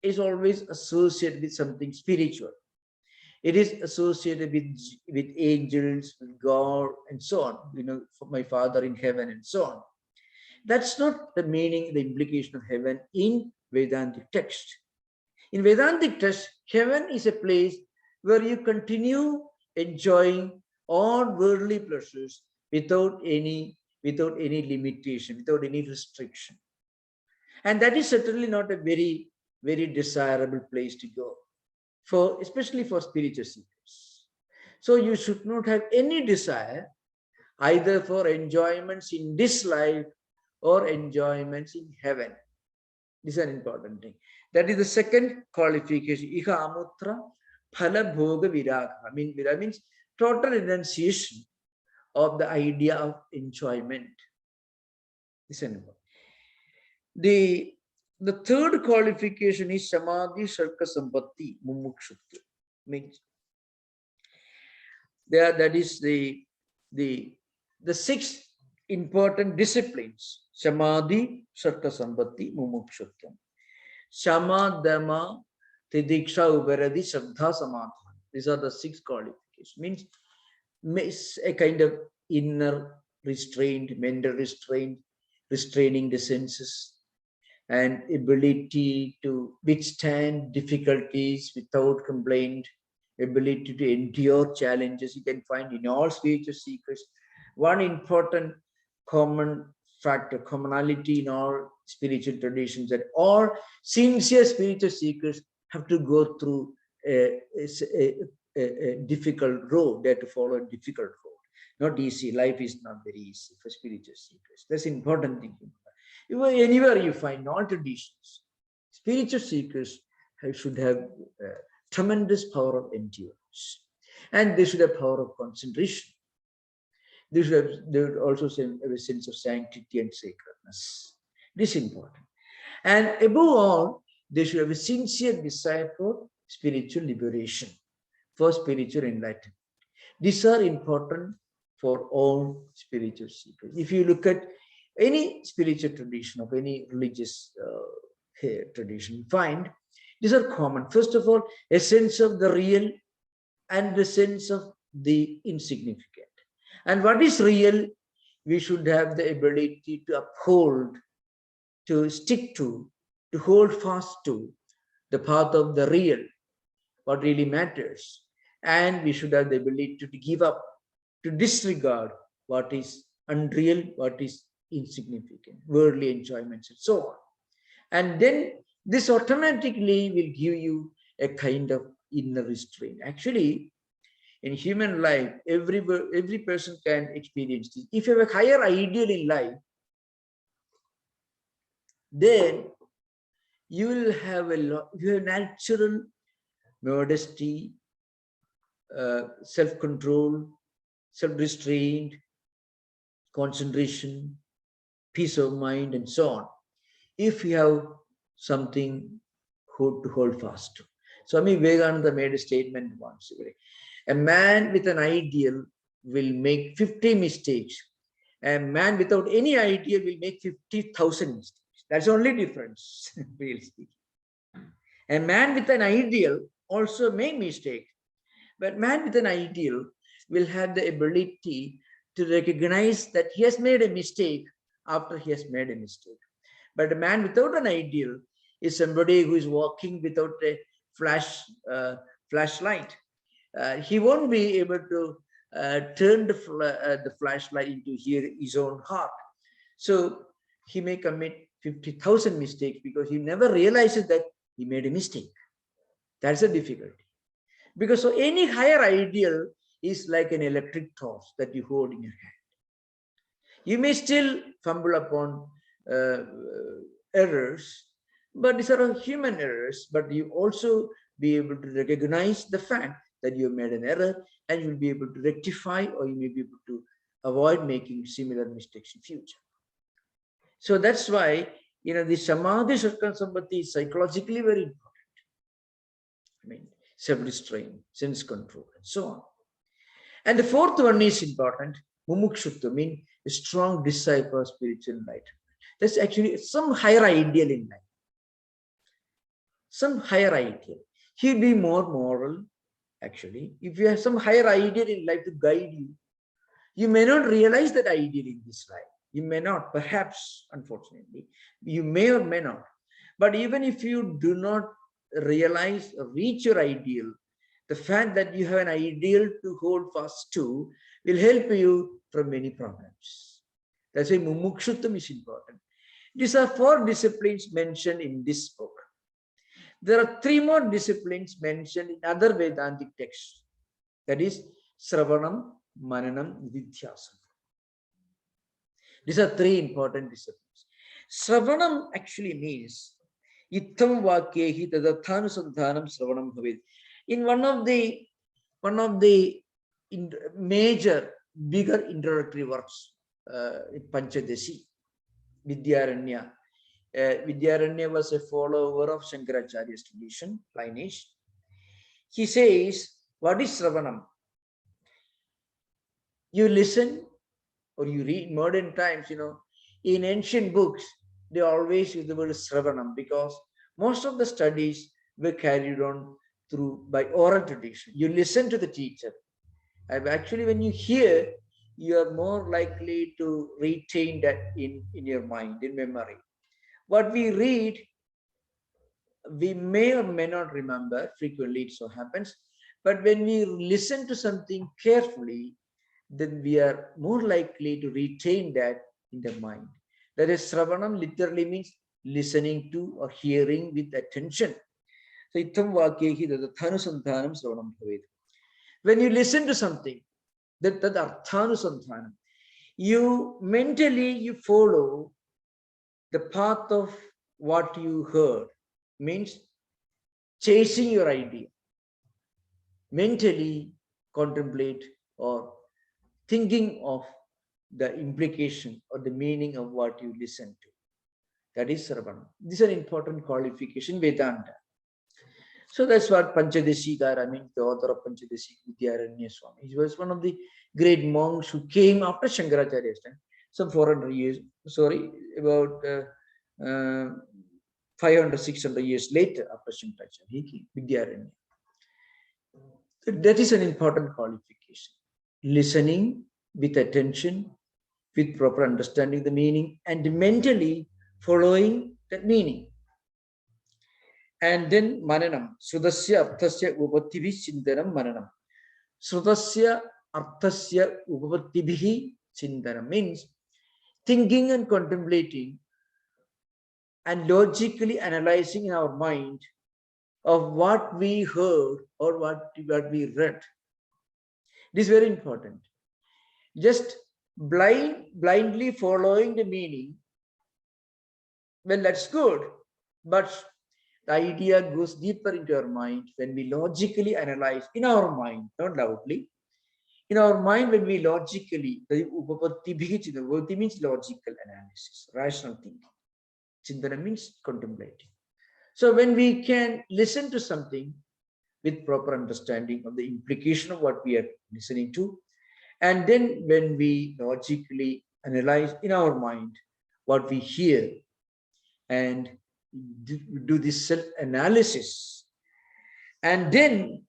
Speaker 1: is always associated with something spiritual. It is associated with angels, with God, and so on. You know, for my Father in heaven, and so on. That's not the meaning, the implication of heaven in Vedantic text. In Vedantic text, heaven is a place where you continue enjoying all worldly pleasures without any limitation, without any restriction. And that is certainly not a very, very desirable place to go, especially for spiritual seekers. So you should not have any desire either for enjoyments in this life or enjoyments in heaven. This is an important thing. That is the second qualification. Iha amutra phala bhoga viraga. I mean, viraga means total renunciation of the idea of enjoyment. This is important. The third qualification is samadhi sharka sampatti mumukshutva. Means that is the six important disciplines: samadhi sharka sampatti mumukshutva, shama dhamma tidiksha uparadi shraddha samadhan. These are the six qualifications. Means a kind of inner restraint, mental restraint, restraining the senses, and ability to withstand difficulties without complaint, ability to endure challenges. You can find in all spiritual seekers one important common factor, commonality in all spiritual traditions, that all sincere spiritual seekers have to go through a difficult road. They have to follow a difficult road. Not easy. Life is not very easy for spiritual seekers. That's important thing. Anywhere you find all traditions, spiritual seekers should have tremendous power of endurance, and they should have power of concentration. They would also have a sense of sanctity and sacredness. This is important. And above all, they should have a sincere desire for spiritual liberation, for spiritual enlightenment. These are important for all spiritual seekers. If you look at any spiritual tradition of any religious tradition, you find these are common. First of all, a sense of the real and the sense of the insignificant. And what is real, we should have the ability to uphold, to stick to hold fast to the path of the real, what really matters. And we should have the ability to give up, to disregard what is unreal, what is insignificant, worldly enjoyments, and so on. And then this automatically will give you a kind of inner restraint. Actually, in human life, every person can experience this. If you have a higher ideal in life, then you will have you have natural modesty, self-control, self-restraint, concentration, peace of mind, and so on. If you have something to hold fast to. Swami Vivekananda made a statement once. A man with an ideal will make 50 mistakes. A man without any idea will make 50,000 mistakes. That's the only difference, really speaking. A man with an ideal also make mistakes, but man with an ideal will have the ability to recognize that he has made a mistake after he has made a mistake. But a man without an ideal is somebody who is walking without a flashlight. He won't be able to turn the flashlight into his own heart. So he may commit 50,000 mistakes because he never realizes that he made a mistake. That's a difficulty. Because so any higher ideal is like an electric torch that you hold in your hand. You may still fumble upon errors, but these are human errors, but you also be able to recognize the fact that you have made an error, and you'll be able to rectify, or you may be able to avoid making similar mistakes in future. So that's why, the Samadhi Satkar is psychologically very important. I mean, self-restraint, sense control, and so on. And the fourth one is important, mumukshutva, mean a strong desire for spiritual enlightenment. That's actually some higher ideal in life. Some higher ideal. He'll be more moral, actually. If you have some higher ideal in life to guide you, you may not realize that ideal in this life. You may not, perhaps, unfortunately. You may or may not. But even if you do not realize or reach your ideal, the fact that you have an ideal to hold fast to will help you from many problems. That's why mumukshutvam is important. These are 4 disciplines mentioned in this book. There are 3 more disciplines mentioned in other Vedantic texts. That is Sravanam, Mananam, Vidhyasana. These are 3 important disciplines. Sravanam actually means Itham Vakyehi Tadathanusandhanam Sravanam Bhavid. In one of the major, bigger introductory works, Panchadasi, Vidyaranya. Vidyaranya was a follower of Shankaracharya's tradition, lineage. He says, what is Sravanam? You listen or you read. Modern times, in ancient books, they always use the word Sravanam because most of the studies were carried on by oral tradition. You listen to the teacher. And actually, when you hear, you are more likely to retain that in your mind, in memory. What we read, we may or may not remember. Frequently, it so happens. But when we listen to something carefully, then we are more likely to retain that in the mind. That is, Sravanam literally means listening to or hearing with attention. So, Itham Vakyehi Tadathanusandhanam Sravanam Bhavet. When you listen to something, that Arthanusandhanam, you mentally follow the path of what you heard, means chasing your idea. Mentally contemplate or thinking of the implication or the meaning of what you listen to. That is Sravanam. This is an important qualification, Vedanta. So that's what Panchadeshikara, the author of Panchadesi, Vidyaranya Swami. He was one of the great monks who came after Shankaracharya's time, some 400 years, about 500, 600 years later after Shankaracharya, he came, Vidyaranya. That is an important qualification. Listening with attention, with proper understanding the meaning, and mentally following that meaning. And then Mananam, Srudasya Arthasya Upatibhi Chintanam Mananam. Srudasya Arthasya Upatibhi Chintanam means thinking and contemplating and logically analyzing in our mind of what we heard or what we read. It is very important. Just blindly following the meaning, well, that's good. But the idea goes deeper into our mind when we logically analyze in our mind, not loudly. In our mind, when we logically, the upapatti means logical analysis, rational thinking. Chindana means contemplating. So when we can listen to something with proper understanding of the implication of what we are listening to, and then when we logically analyze in our mind what we hear and do this self-analysis, and then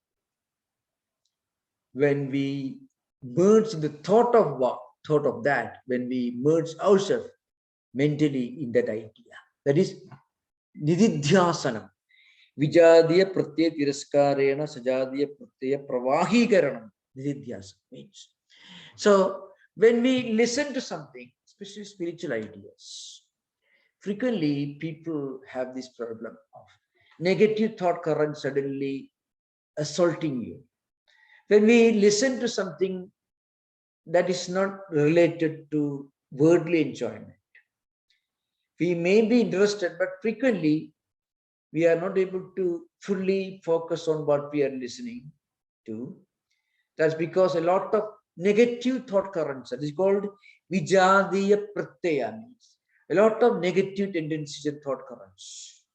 Speaker 1: when we merge in the thought of that, when we merge ourselves mentally in that idea, that is nididhyasanam. Vijadiya pratyaya tiraskarena sajadiya pratyaya pravahikaranam. Nididhyasana means. So when we listen to something, especially spiritual ideas, frequently people have this problem of negative thought current suddenly assaulting you. When we listen to something that is not related to worldly enjoyment, we may be interested, but frequently we are not able to fully focus on what we are listening to. That's because a lot of negative thought currents, that is called vijadiya pratyaya, means a lot of negative tendencies and thought currents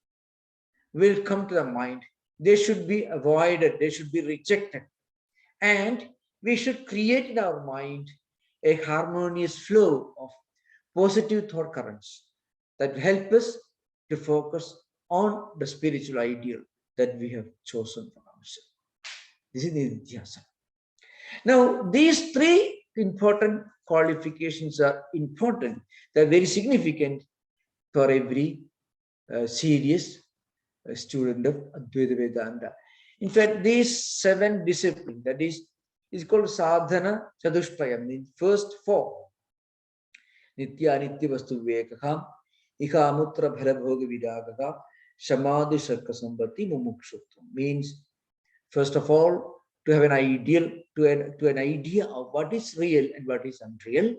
Speaker 1: will come to the mind. They should be avoided, they should be rejected. And we should create in our mind a harmonious flow of positive thought currents that help us to focus on the spiritual ideal that we have chosen for ourselves. This is Nididhyasana. Now, these three important qualifications are important. They're very significant for every serious student of Advaita Vedanta. In fact, these 7 disciplines, that is called sadhana chatushtayam, the first 4. Nitya nitya vastu vivekaham, ika mutra bhala bhoga vidagaha, samadhi sarka sambati mumukshutvam. Means, first of all, to have an ideal, to an idea of what is real and what is unreal,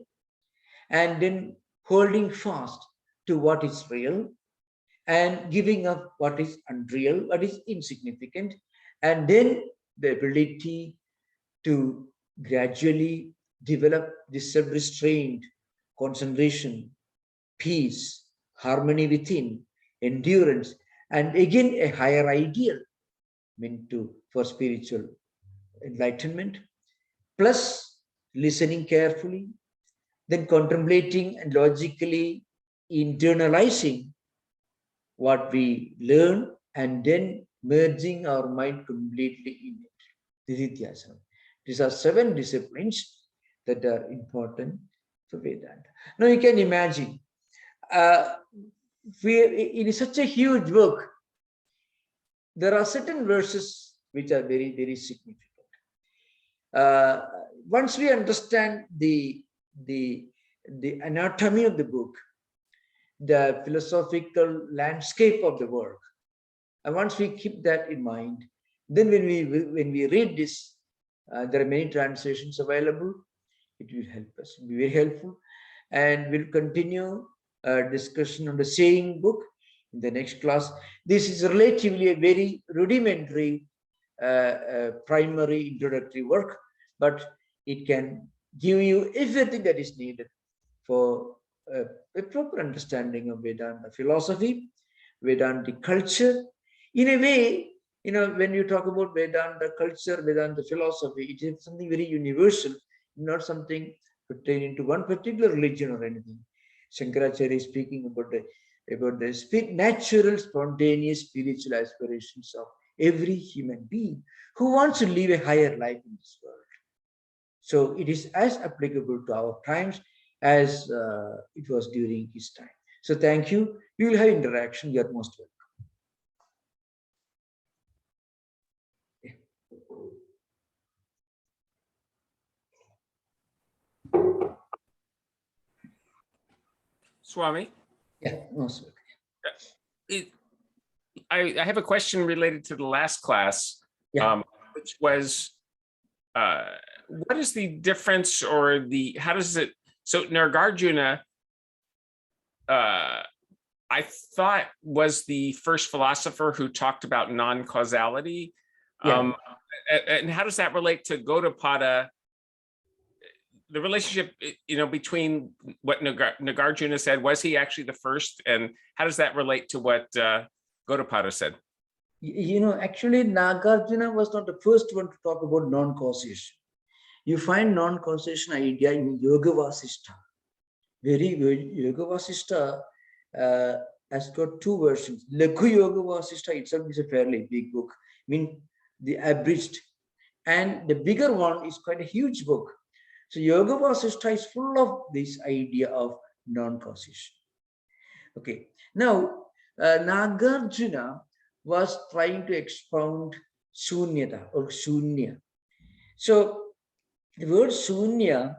Speaker 1: and then holding fast to what is real, and giving up what is unreal, what is insignificant, and then the ability to gradually develop this self-restraint, concentration, peace, harmony within, endurance, and again a higher ideal meant for spiritual enlightenment, plus listening carefully, then contemplating and logically internalizing what we learn, and then merging our mind completely in it. Nididhyasana. These are 7 disciplines that are important for Vedanta. Now you can imagine, it is such a huge work. There are certain verses which are very, very significant. Once we understand the anatomy of the book, the philosophical landscape of the work, and once we keep that in mind, then when we read this, there are many translations available. It will help us. It will be very helpful, and we'll continue discussion on the saying book in the next class. This is relatively a very rudimentary primary introductory work, but it can give you everything that is needed for a proper understanding of Vedanta philosophy, Vedantic culture. In a way, when you talk about Vedanta culture, Vedanta philosophy, it is something very universal, not something pertaining to one particular religion or anything. Shankaracharya is speaking about the natural, spontaneous spiritual aspirations of every human being who wants to live a higher life in this world. So it is as applicable to our times as it was during his time. So thank you. We will have interaction. You are most welcome.
Speaker 2: Swami?
Speaker 1: Yeah, most welcome.
Speaker 2: I have a question related to the last class, which was, what is the difference, or how does it, so Nagarjuna, I thought was the first philosopher who talked about non-causality. And how does that relate to Gaudapada? The relationship, between what Nagarjuna said, was he actually the first? And how does that relate to what Gaudapada said?
Speaker 1: Actually, Nagarjuna was not the first one to talk about non-causation. You find non-causation idea in Yoga Vasishtha. Yoga Vasishtha has got two versions. Lakhu Yoga Vasishtha itself is a fairly big book, the abridged. And the bigger one is quite a huge book. So Yoga Vasishtha is full of this idea of non-causation. Okay. Now, Nagarjuna was trying to expound Shunyata or Shunya. So the word Shunya,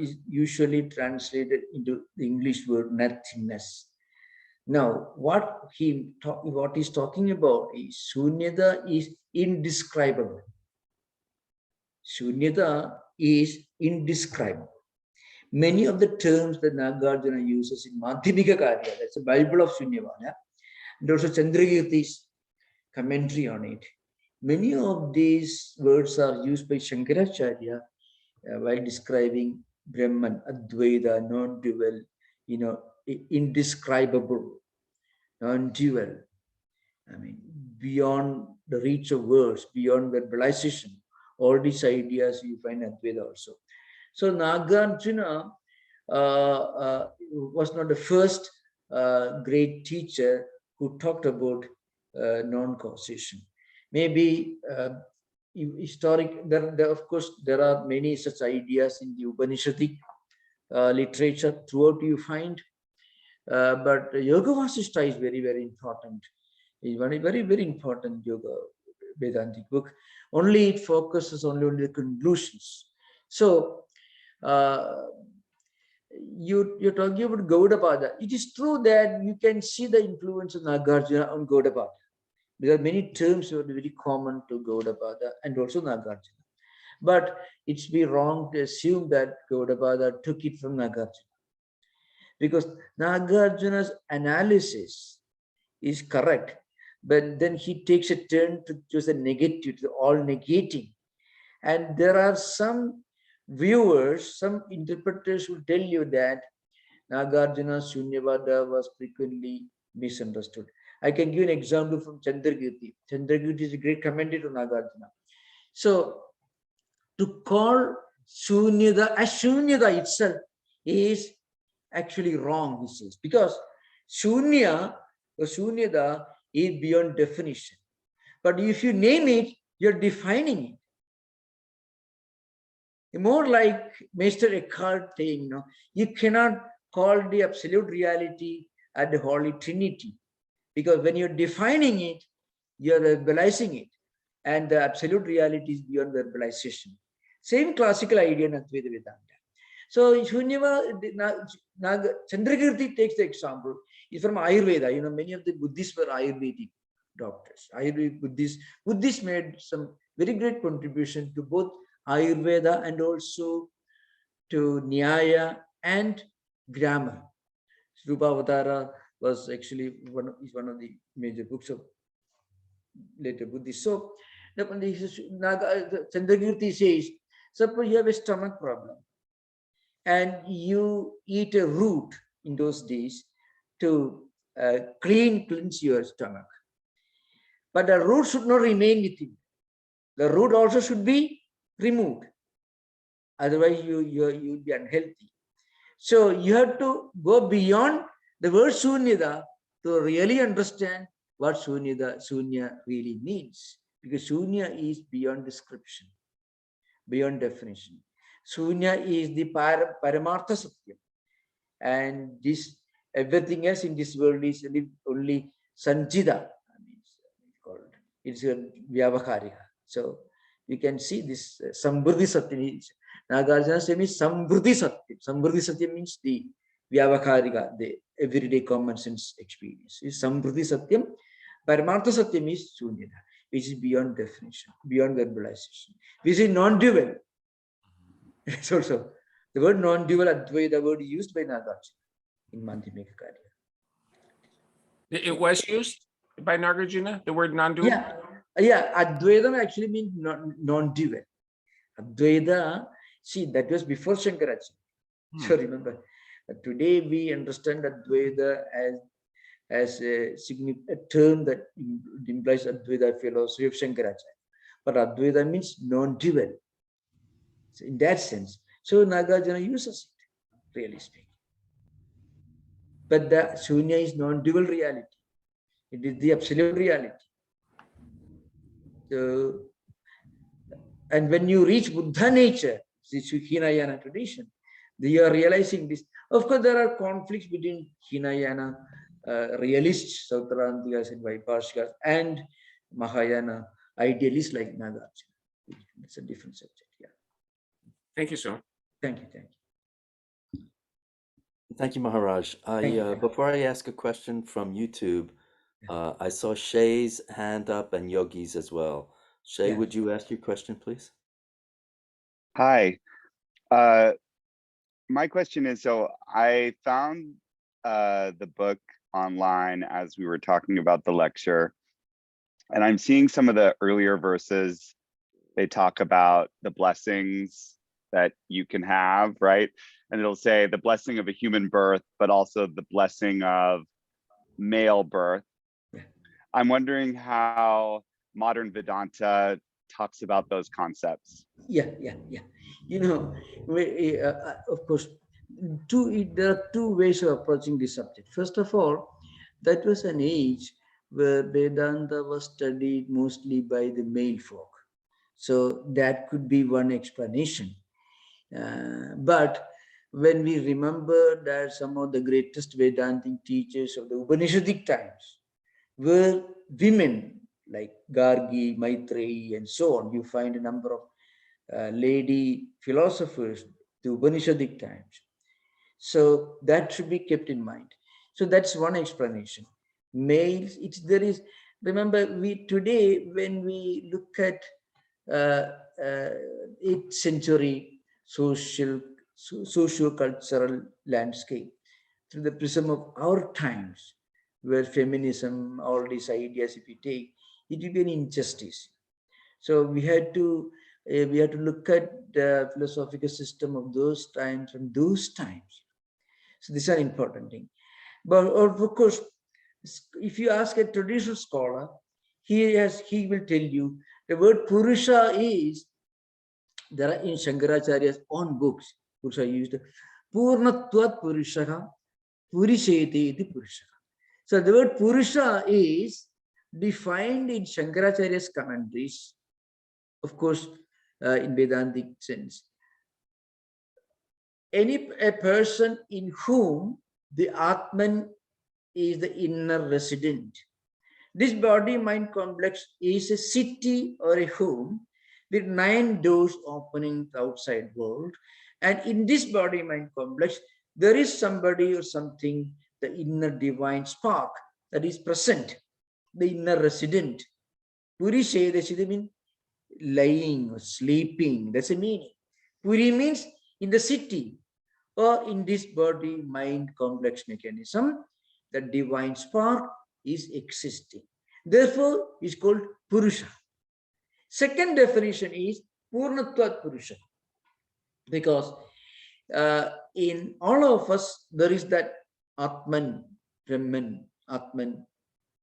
Speaker 1: is usually translated into the English word nothingness. Now, what he's talking about is Shunyata is indescribable. Shunyata is indescribable. Many of the terms that Nagarjuna uses in Madhyamika Karya, that's the Bible of Shunyavana, and also Chandrakirti's commentary on it. Many of these words are used by Shankaracharya while describing Brahman, Advaita, non-dual, indescribable, non-dual. Beyond the reach of words, beyond verbalization. All these ideas you find Advaita also. So Nagarjuna was not the first great teacher who talked about non-causation. Maybe of course, there are many such ideas in the Upanishadic literature throughout you find. But Yoga Vasishtha is very, very important. It's very, very, very important Yoga Vedantic book. Only it focuses only on the conclusions. So you're talking about Gaudapada. It is true that you can see the influence of Nagarjuna on Gaudapada. There are many terms that are very common to Gaudapada and also Nagarjuna. But it's be wrong to assume that Gaudapada took it from Nagarjuna. Because Nagarjuna's analysis is correct, but then he takes a turn to choose a negative, to all negating. And there are some viewers, some interpreters who tell you that Nagarjuna's Shunyavada was frequently misunderstood. I can give an example from Chandrakirti. Chandrakirti is a great commentator to Nagarjuna. So, to call Shunyata as Shunyata itself is actually wrong, he says, because Shunya or Shunyata is beyond definition. But if you name it, you're defining it. More like Mr. Eckhart saying, you cannot call the absolute reality at the Holy Trinity. Because when you're defining it, you're verbalizing it. And the absolute reality is beyond verbalization. Same classical idea in Advaita Vedanta. So Chandrakirti takes the example. It's from Ayurveda. Many of the Buddhists were Ayurvedic doctors. Ayurvedic Buddhists made some very great contribution to both Ayurveda and also to Nyaya and grammar. Rupavatara was actually one of the major books of later Buddhists. So Chandrakirti says, suppose you have a stomach problem and you eat a root in those days to cleanse your stomach. But the root should not remain with you. The root also should be removed. Otherwise, you'll be unhealthy. So you have to go beyond the word Shunyata to really understand what Shunya really means. Because Shunya is beyond description, beyond definition. Shunya is the Paramartha Satyam. And this everything else in this world is only Sanjida. It's a Vyavaharika. So you can see this Sambuddhi Satyam. Nagarjuna says Sambuddhi Satyam. Sambuddhi Satyam means the Vyavakarika, the everyday common sense experience. Is Sampriti Satyam, Paramartha Satyam is Shunyata, which is beyond definition, beyond verbalization. Which is non-dual. It's also the word non-dual Advaita, the word used by Nagarjuna in Madhyamika Karya.
Speaker 2: It was used by Nagarjuna, the word non-dual?
Speaker 1: Yeah, Advaita actually means non-dual. Advaita, see, that was before Shankaracharya. So remember, today we understand Advaita as a term that implies Advaita philosophy of Shankaracharya. But Advaita means non-dual. So in that sense, so Nagarjuna uses it, really speaking. But the Shunya is non-dual reality. It is the absolute reality. So, and when you reach Buddha nature, this Hinayana tradition, you are realizing this. Of course, there are conflicts between Hinayana realists, Sautrantikas and Vaibhashikas, and Mahayana idealists like Nagarjuna. It's a different subject. Yeah.
Speaker 2: Thank you, sir.
Speaker 1: Thank you. Thank you.
Speaker 3: Thank you, Maharaj. Before I ask a question from YouTube, I saw Shay's hand up and Yogi's as well. Shay, would you ask your question, please?
Speaker 4: Hi. My question is, so I found the book online as we were talking about the lecture, and I'm seeing some of the earlier verses. They talk about the blessings that you can have, right? And it'll say the blessing of a human birth, but also the blessing of male birth. I'm wondering how modern Vedanta talks about those concepts.
Speaker 1: Yeah. You know, of course, there are two ways of approaching this subject. First of all, that was an age where Vedanta was studied mostly by the male folk. So that could be one explanation. But when we remember that some of the greatest Vedantic teachers of the Upanishadic times were women, like Gargi, Maitreyi, and so on, you find a number of lady philosophers, the Upanishadic times. So that should be kept in mind. So that's one explanation. Males, remember, we today, when we look at 8th century socio-cultural landscape through the prism of our times, where feminism, all these ideas, if we take, it will be an injustice. So we had to look at the philosophical system of those times and those times. So this is an important thing. But of course, if you ask a traditional scholar, he will tell you the word Purusha is, there are in Shankaracharya's own books, Purusha used Purnatvat Purushaha, Purishete iti Purushaha. So the word Purusha is defined in Shankaracharya's commentaries, of course, in Vedantic sense. A person in whom the Atman is the inner resident. This body-mind complex is a city or a home with 9 doors opening the outside world. And in this body-mind complex, there is somebody or something, the inner divine spark that is present, the inner resident. Puri Shedashida means lying or sleeping. That's a meaning. Puri means in the city or in this body-mind complex mechanism, the divine spark is existing. Therefore, it's called Purusha. Second definition is Purnatvat Purusha. Because in all of us, there is that Atman, Brahman, Atman,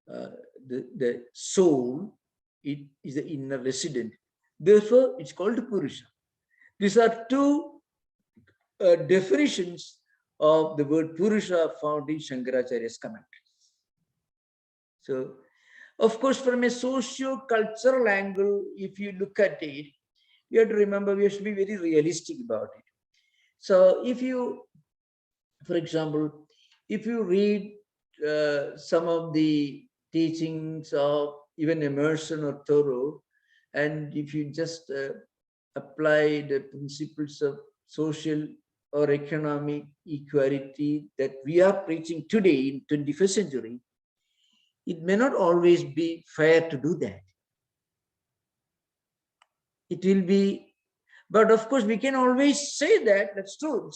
Speaker 1: the soul, it is the inner resident. Therefore, it's called Purusha. These are two definitions of the word Purusha found in Shankaracharya's commentaries. So, of course, from a socio-cultural angle, if you look at it, you have to remember we have to be very realistic about it. So, if you, for example, if you read some of the teachings of even Emerson or Thoreau, and if you just apply the principles of social or economic equality that we are preaching today in 21st century, it may not always be fair to do that. It will be, but of course we can always say that, that's true.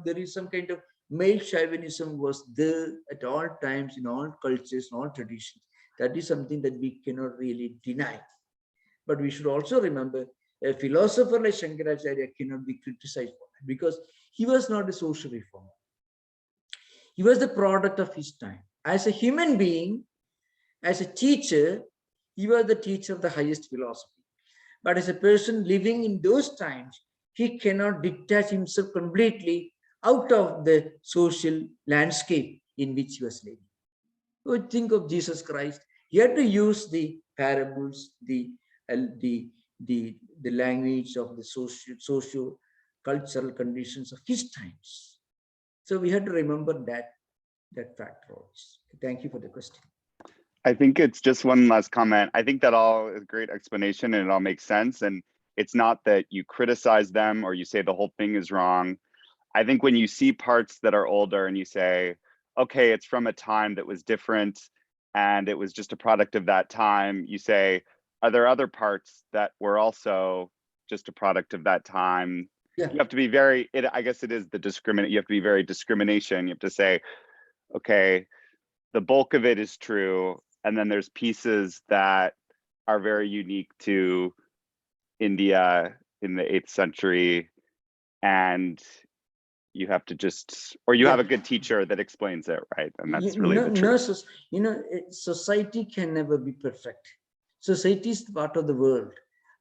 Speaker 1: There is some kind of male chauvinism was there at all times, in all cultures, in all traditions. That is something that we cannot really deny. But we should also remember a philosopher like Shankaracharya cannot be criticized for that, because he was not a social reformer. He was the product of his time. As a human being, as a teacher, he was the teacher of the highest philosophy. But as a person living in those times, he cannot detach himself completely out of the social landscape in which he was living. So think of Jesus Christ. He had to use the parables, the language of the socio cultural conditions of his times. So we had to remember that factor always. Thank you for the question.
Speaker 4: I think it's just one last comment. I think that all is a great explanation and it all makes sense. And it's not that you criticize them or you say the whole thing is wrong. I think when you see parts that are older and you say, okay, it's from a time that was different and it was just a product of that time, you say, are there other parts that were also just a product of that time?
Speaker 1: Yeah.
Speaker 4: You have to be very, I guess it is the discriminate. You have to be very discrimination. You have to say, okay, the bulk of it is true. And then there's pieces that are very unique to India in the 8th century. And you have to just, or you have a good teacher that explains it, right? And that's really the truth.
Speaker 1: Society can never be perfect. Society is part of the world.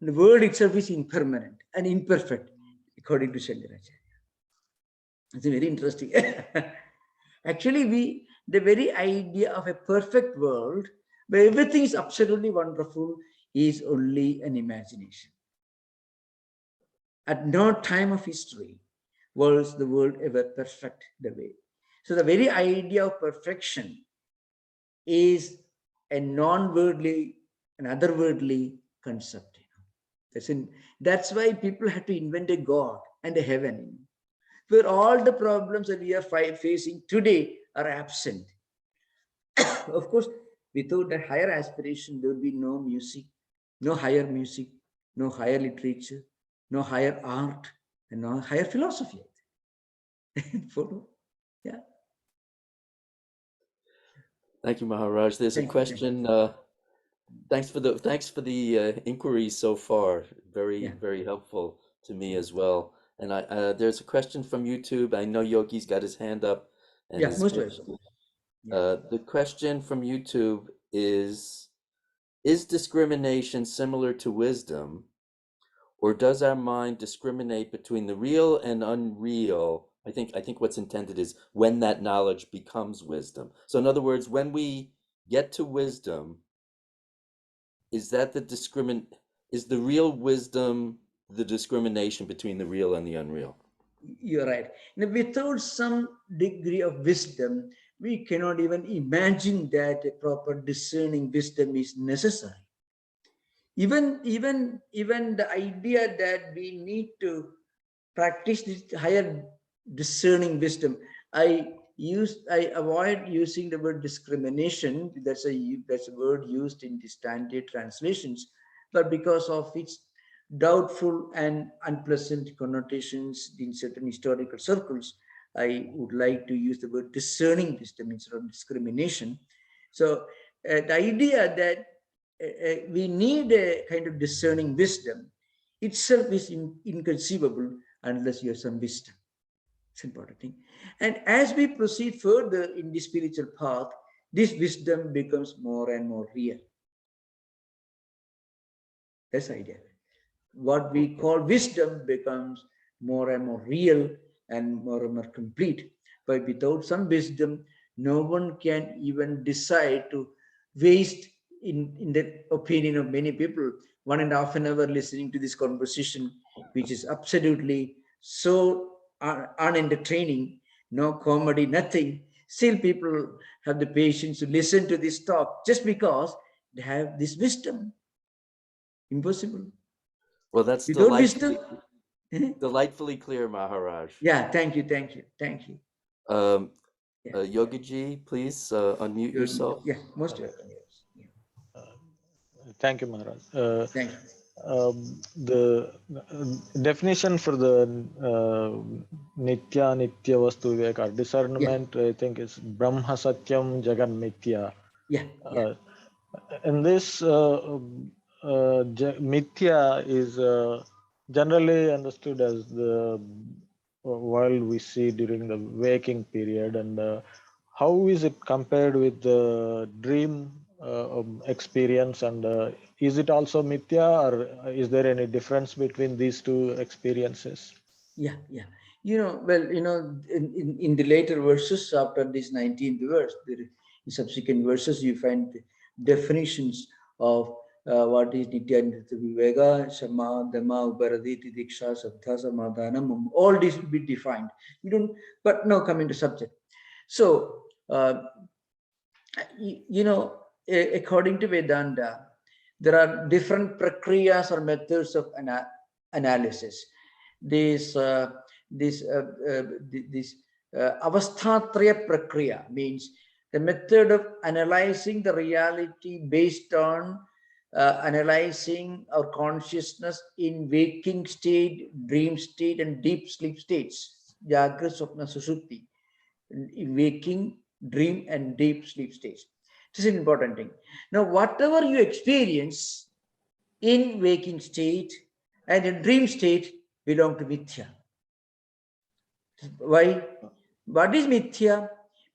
Speaker 1: The world itself is impermanent and imperfect, according to Shankaracharya. It's very interesting. Actually, the very idea of a perfect world where everything is absolutely wonderful is only an imagination. At no time of history was the world ever perfect the way. So the very idea of perfection is a non-worldly, an otherworldly concept. That's why people had to invent a God and a heaven, where all the problems that we are facing today are absent. Of course, without a higher aspiration, there will be no music, no higher music, no higher literature, no higher art, and no higher philosophy. Follow? Yeah.
Speaker 3: Thank you, Maharaj. There's a question. Thanks for the inquiries so far. Very helpful to me as well. And there's a question from YouTube. I know Yogi's got his hand up. And
Speaker 1: most welcome.
Speaker 3: The question from YouTube is discrimination similar to wisdom, or does our mind discriminate between the real and unreal? I think what's intended is when that knowledge becomes wisdom. So in other words, when we get to wisdom, is that is the real wisdom the discrimination between the real and the unreal?
Speaker 1: You're right. Now, without some degree of wisdom, we cannot even imagine that a proper discerning wisdom is necessary. Even the idea that we need to practice this higher discerning wisdom, I avoid using the word discrimination. That's a word used in the standard translations, but because of its doubtful and unpleasant connotations in certain historical circles, I would like to use the word discerning wisdom instead of discrimination. So the idea that we need a kind of discerning wisdom itself is inconceivable unless you have some wisdom. It's an important thing. And as we proceed further in the spiritual path, this wisdom becomes more and more real. That's the idea. What we call wisdom becomes more and more real and more complete. But without some wisdom, no one can even decide to waste, in the opinion of many people, 1.5 hours listening to this conversation, which is absolutely so unentertaining, no comedy, nothing. Still, people have the patience to listen to this talk just because they have this wisdom. Impossible.
Speaker 3: Well, that's
Speaker 1: Without wisdom,
Speaker 3: Delightfully clear, Maharaj.
Speaker 1: Yeah, thank you, thank you, thank you. Yeah,
Speaker 3: Yogiji, please unmute yourself.
Speaker 1: yeah, most welcome. Yes. Yeah.
Speaker 5: Thank you, Maharaj.
Speaker 1: Thank you.
Speaker 5: The definition for the Nitya Nitya Vastu Viveka, discernment, I think is Brahma Satyam Jagan Mithya.
Speaker 1: Yeah, yeah.
Speaker 5: In this, Mithya is generally understood as the world we see during the waking period, and how is it compared with the dream experience, and is it also Mithya, or is there any difference between these two experiences?
Speaker 1: Yeah, yeah. In the later verses after this 19th verse, in subsequent verses, you find the definitions of what is Nitya Nitya Viveka, Shama, Dhamma, Uparadi, Tidiksha, Sattha, Samadhanam, all this will be defined. We don't, but now coming to subject. So, according to Vedanta, there are different prakriyas or methods of analysis. This avasthatraya prakriya means the method of analyzing the reality based on analyzing our consciousness in waking state, dream state, and deep sleep states. Jagra, Swapna, Sushupti. In waking, dream, and deep sleep states. This is an important thing. Now, whatever you experience in waking state and in dream state belong to Mithya. Why? What is Mithya?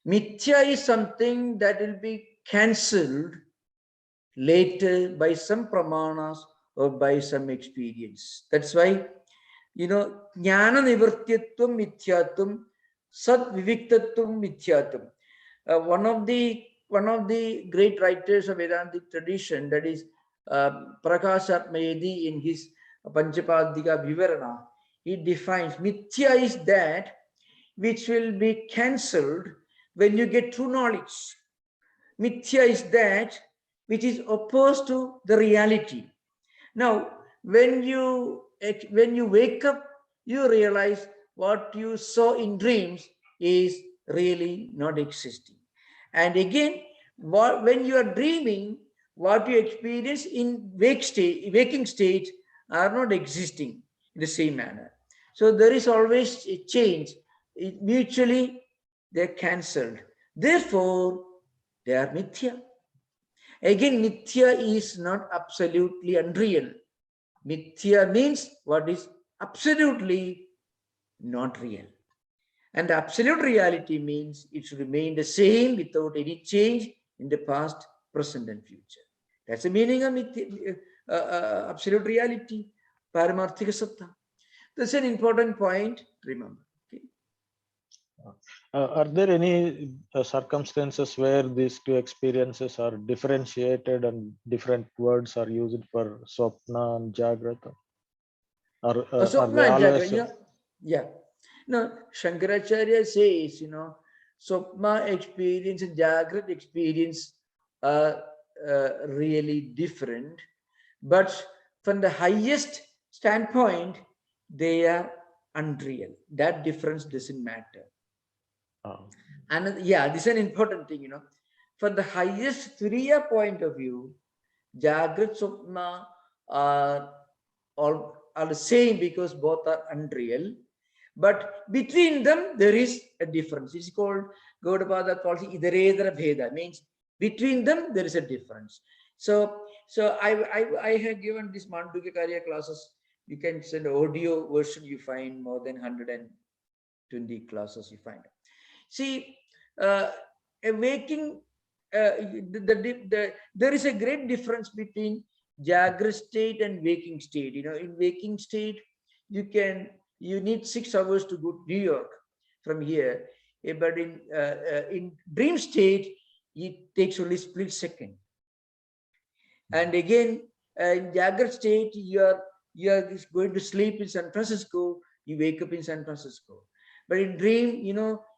Speaker 1: Mithya is something that will be cancelled later by some pramanas or by some experience. That's why, jnana nivartyatvam mithyatvam, sat viviktatvam mithyatvam. One of the great writers of Vedantic tradition, that is Prakashatmayedi, in his Panchapadika Vivarana, he defines Mithya is that which will be cancelled when you get true knowledge. Mithya is that which is opposed to the reality. Now, when you wake up, you realize what you saw in dreams is really not existing. And again, when you are dreaming, what you experience in waking state are not existing in the same manner. So there is always a change. Mutually, they're cancelled. Therefore, they are mithya. Again, mithya is not absolutely unreal. Mithya means what is absolutely not real. And the absolute reality means it should remain the same without any change in the past, present, and future. That's the meaning of absolute reality, Paramarthika Satta. That's an important point to remember. Okay?
Speaker 5: Are there any circumstances where these two experiences are differentiated and different words are used for Swapna and Jagrata? Or are
Speaker 1: Swapna
Speaker 5: they
Speaker 1: and
Speaker 5: always?
Speaker 1: Jagrata, yeah. No, Shankaracharya says, Swapna experience and Jagrata experience are really different. But from the highest standpoint, they are unreal. That difference doesn't matter.
Speaker 5: Oh.
Speaker 1: And yeah, this is an important thing, From the highest Turiya point of view, Jagrat Swapna are the same because both are unreal. But between them, there is a difference. It's called, Gaudapada calls it Idaredara Bheda, means between them, there is a difference. So I have given this Mandukya Karya classes. You can send audio version, you find more than 120 classes you find. See, a waking, there is a great difference between Jagra state and waking state. In waking state, you need 6 hours to go to New York from here. But in dream state, it takes only split second. And again, in Jagra state, you are going to sleep in San Francisco, you wake up in San Francisco. But in dream,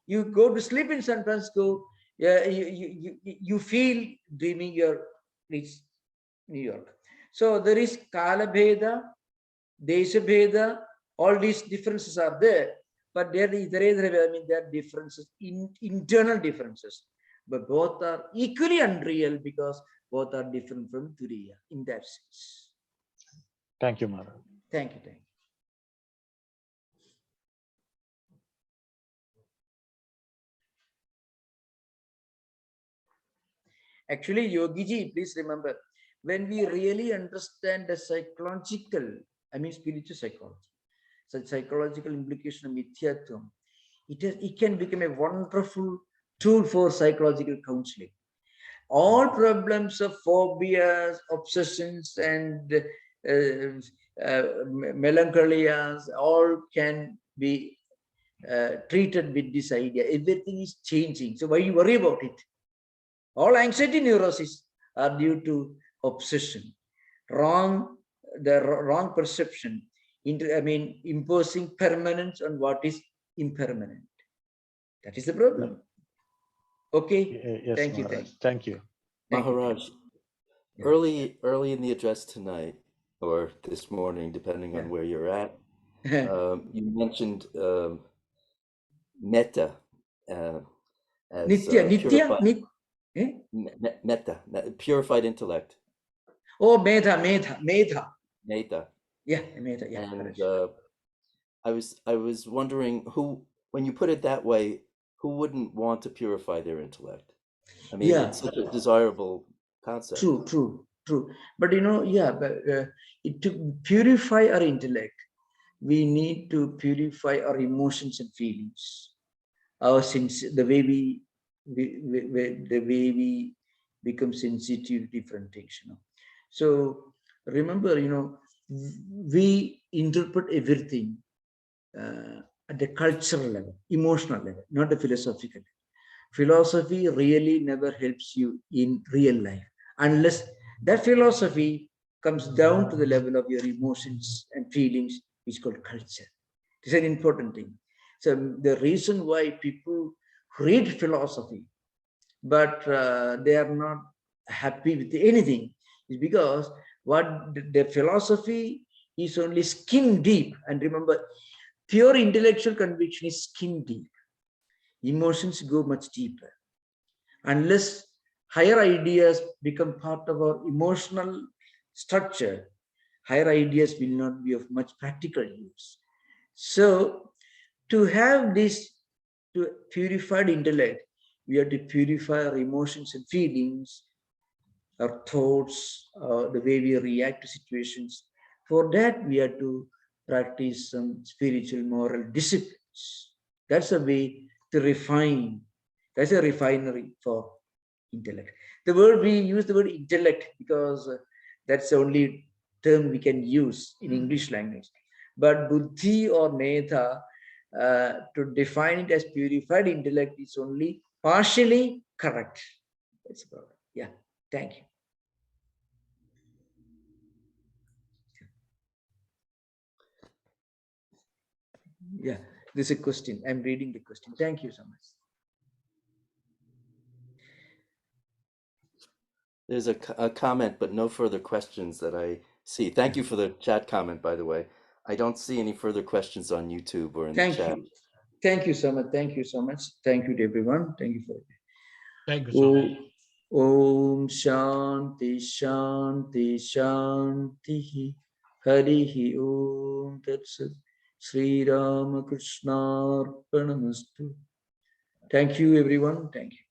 Speaker 1: you go to sleep in San Francisco, you feel dreaming you're reach New York. So there is Kala Bheda, Desha Bheda, All these differences are there, but there are differences, internal differences, but both are equally unreal because both are different from Turiya in that sense.
Speaker 5: Thank you, Maharaj.
Speaker 1: Thank you. Actually, Yogiji, please remember, when we really understand the psychological, spiritual psychology, such psychological implication of Mithyatvam, it can become a wonderful tool for psychological counseling. All problems of phobias, obsessions, and melancholias, all can be treated with this idea. Everything is changing. So why you worry about it? All anxiety neurosis are due to obsession, the wrong perception, imposing permanence on what is impermanent. That is the problem. Okay.
Speaker 5: Yes,
Speaker 1: Thank
Speaker 5: Maharaj.
Speaker 1: you.
Speaker 5: Thank you.
Speaker 3: Maharaj,
Speaker 1: Yeah.
Speaker 3: early in the address tonight, or this morning, depending on where you're at, you mentioned metta as
Speaker 1: Nitya,
Speaker 3: metta, purified intellect.
Speaker 1: Oh, Medha.
Speaker 3: Metta.
Speaker 1: Yeah, Medha. Yeah.
Speaker 3: And I was wondering when you put it that way, who wouldn't want to purify their intellect? I mean, it's such a desirable concept.
Speaker 1: True. But to purify our intellect, we need to purify our emotions and feelings, our the way we become sensitive to different things. So remember, we interpret everything at the cultural level, emotional level, not the philosophical level. Philosophy really never helps you in real life unless that philosophy comes down to the level of your emotions and feelings, which is called culture. It's an important thing. So the reason why people read philosophy, but they are not happy with anything, is because what the philosophy is only skin deep. And remember, pure intellectual conviction is skin deep. Emotions go much deeper. Unless higher ideas become part of our emotional structure, higher ideas will not be of much practical use. So to have this purified intellect, we have to purify our emotions and feelings, our thoughts, the way we react to situations. For that, we have to practice some spiritual moral disciplines. That's a way to refine. That's a refinery for intellect. We use the word intellect because that's the only term we can use in English language. But buddhi or medha, to define it as purified intellect, is only partially correct. That's the problem. Yeah. Thank you. Yeah, there's a question. I'm reading the question. Thank you so much.
Speaker 3: There's a comment, but no further questions that I see. Thank you for the chat comment, by the way. I don't see any further questions on YouTube or in the chat.
Speaker 1: Thank you so much. Thank you so much. Thank you to everyone. Thank you for it.
Speaker 6: Thank you so much.
Speaker 1: Om Shanti Shanti Shanti Harihi Om Tatsat Sri Ramakrishna Arpanamastu. Thank you everyone. Thank you.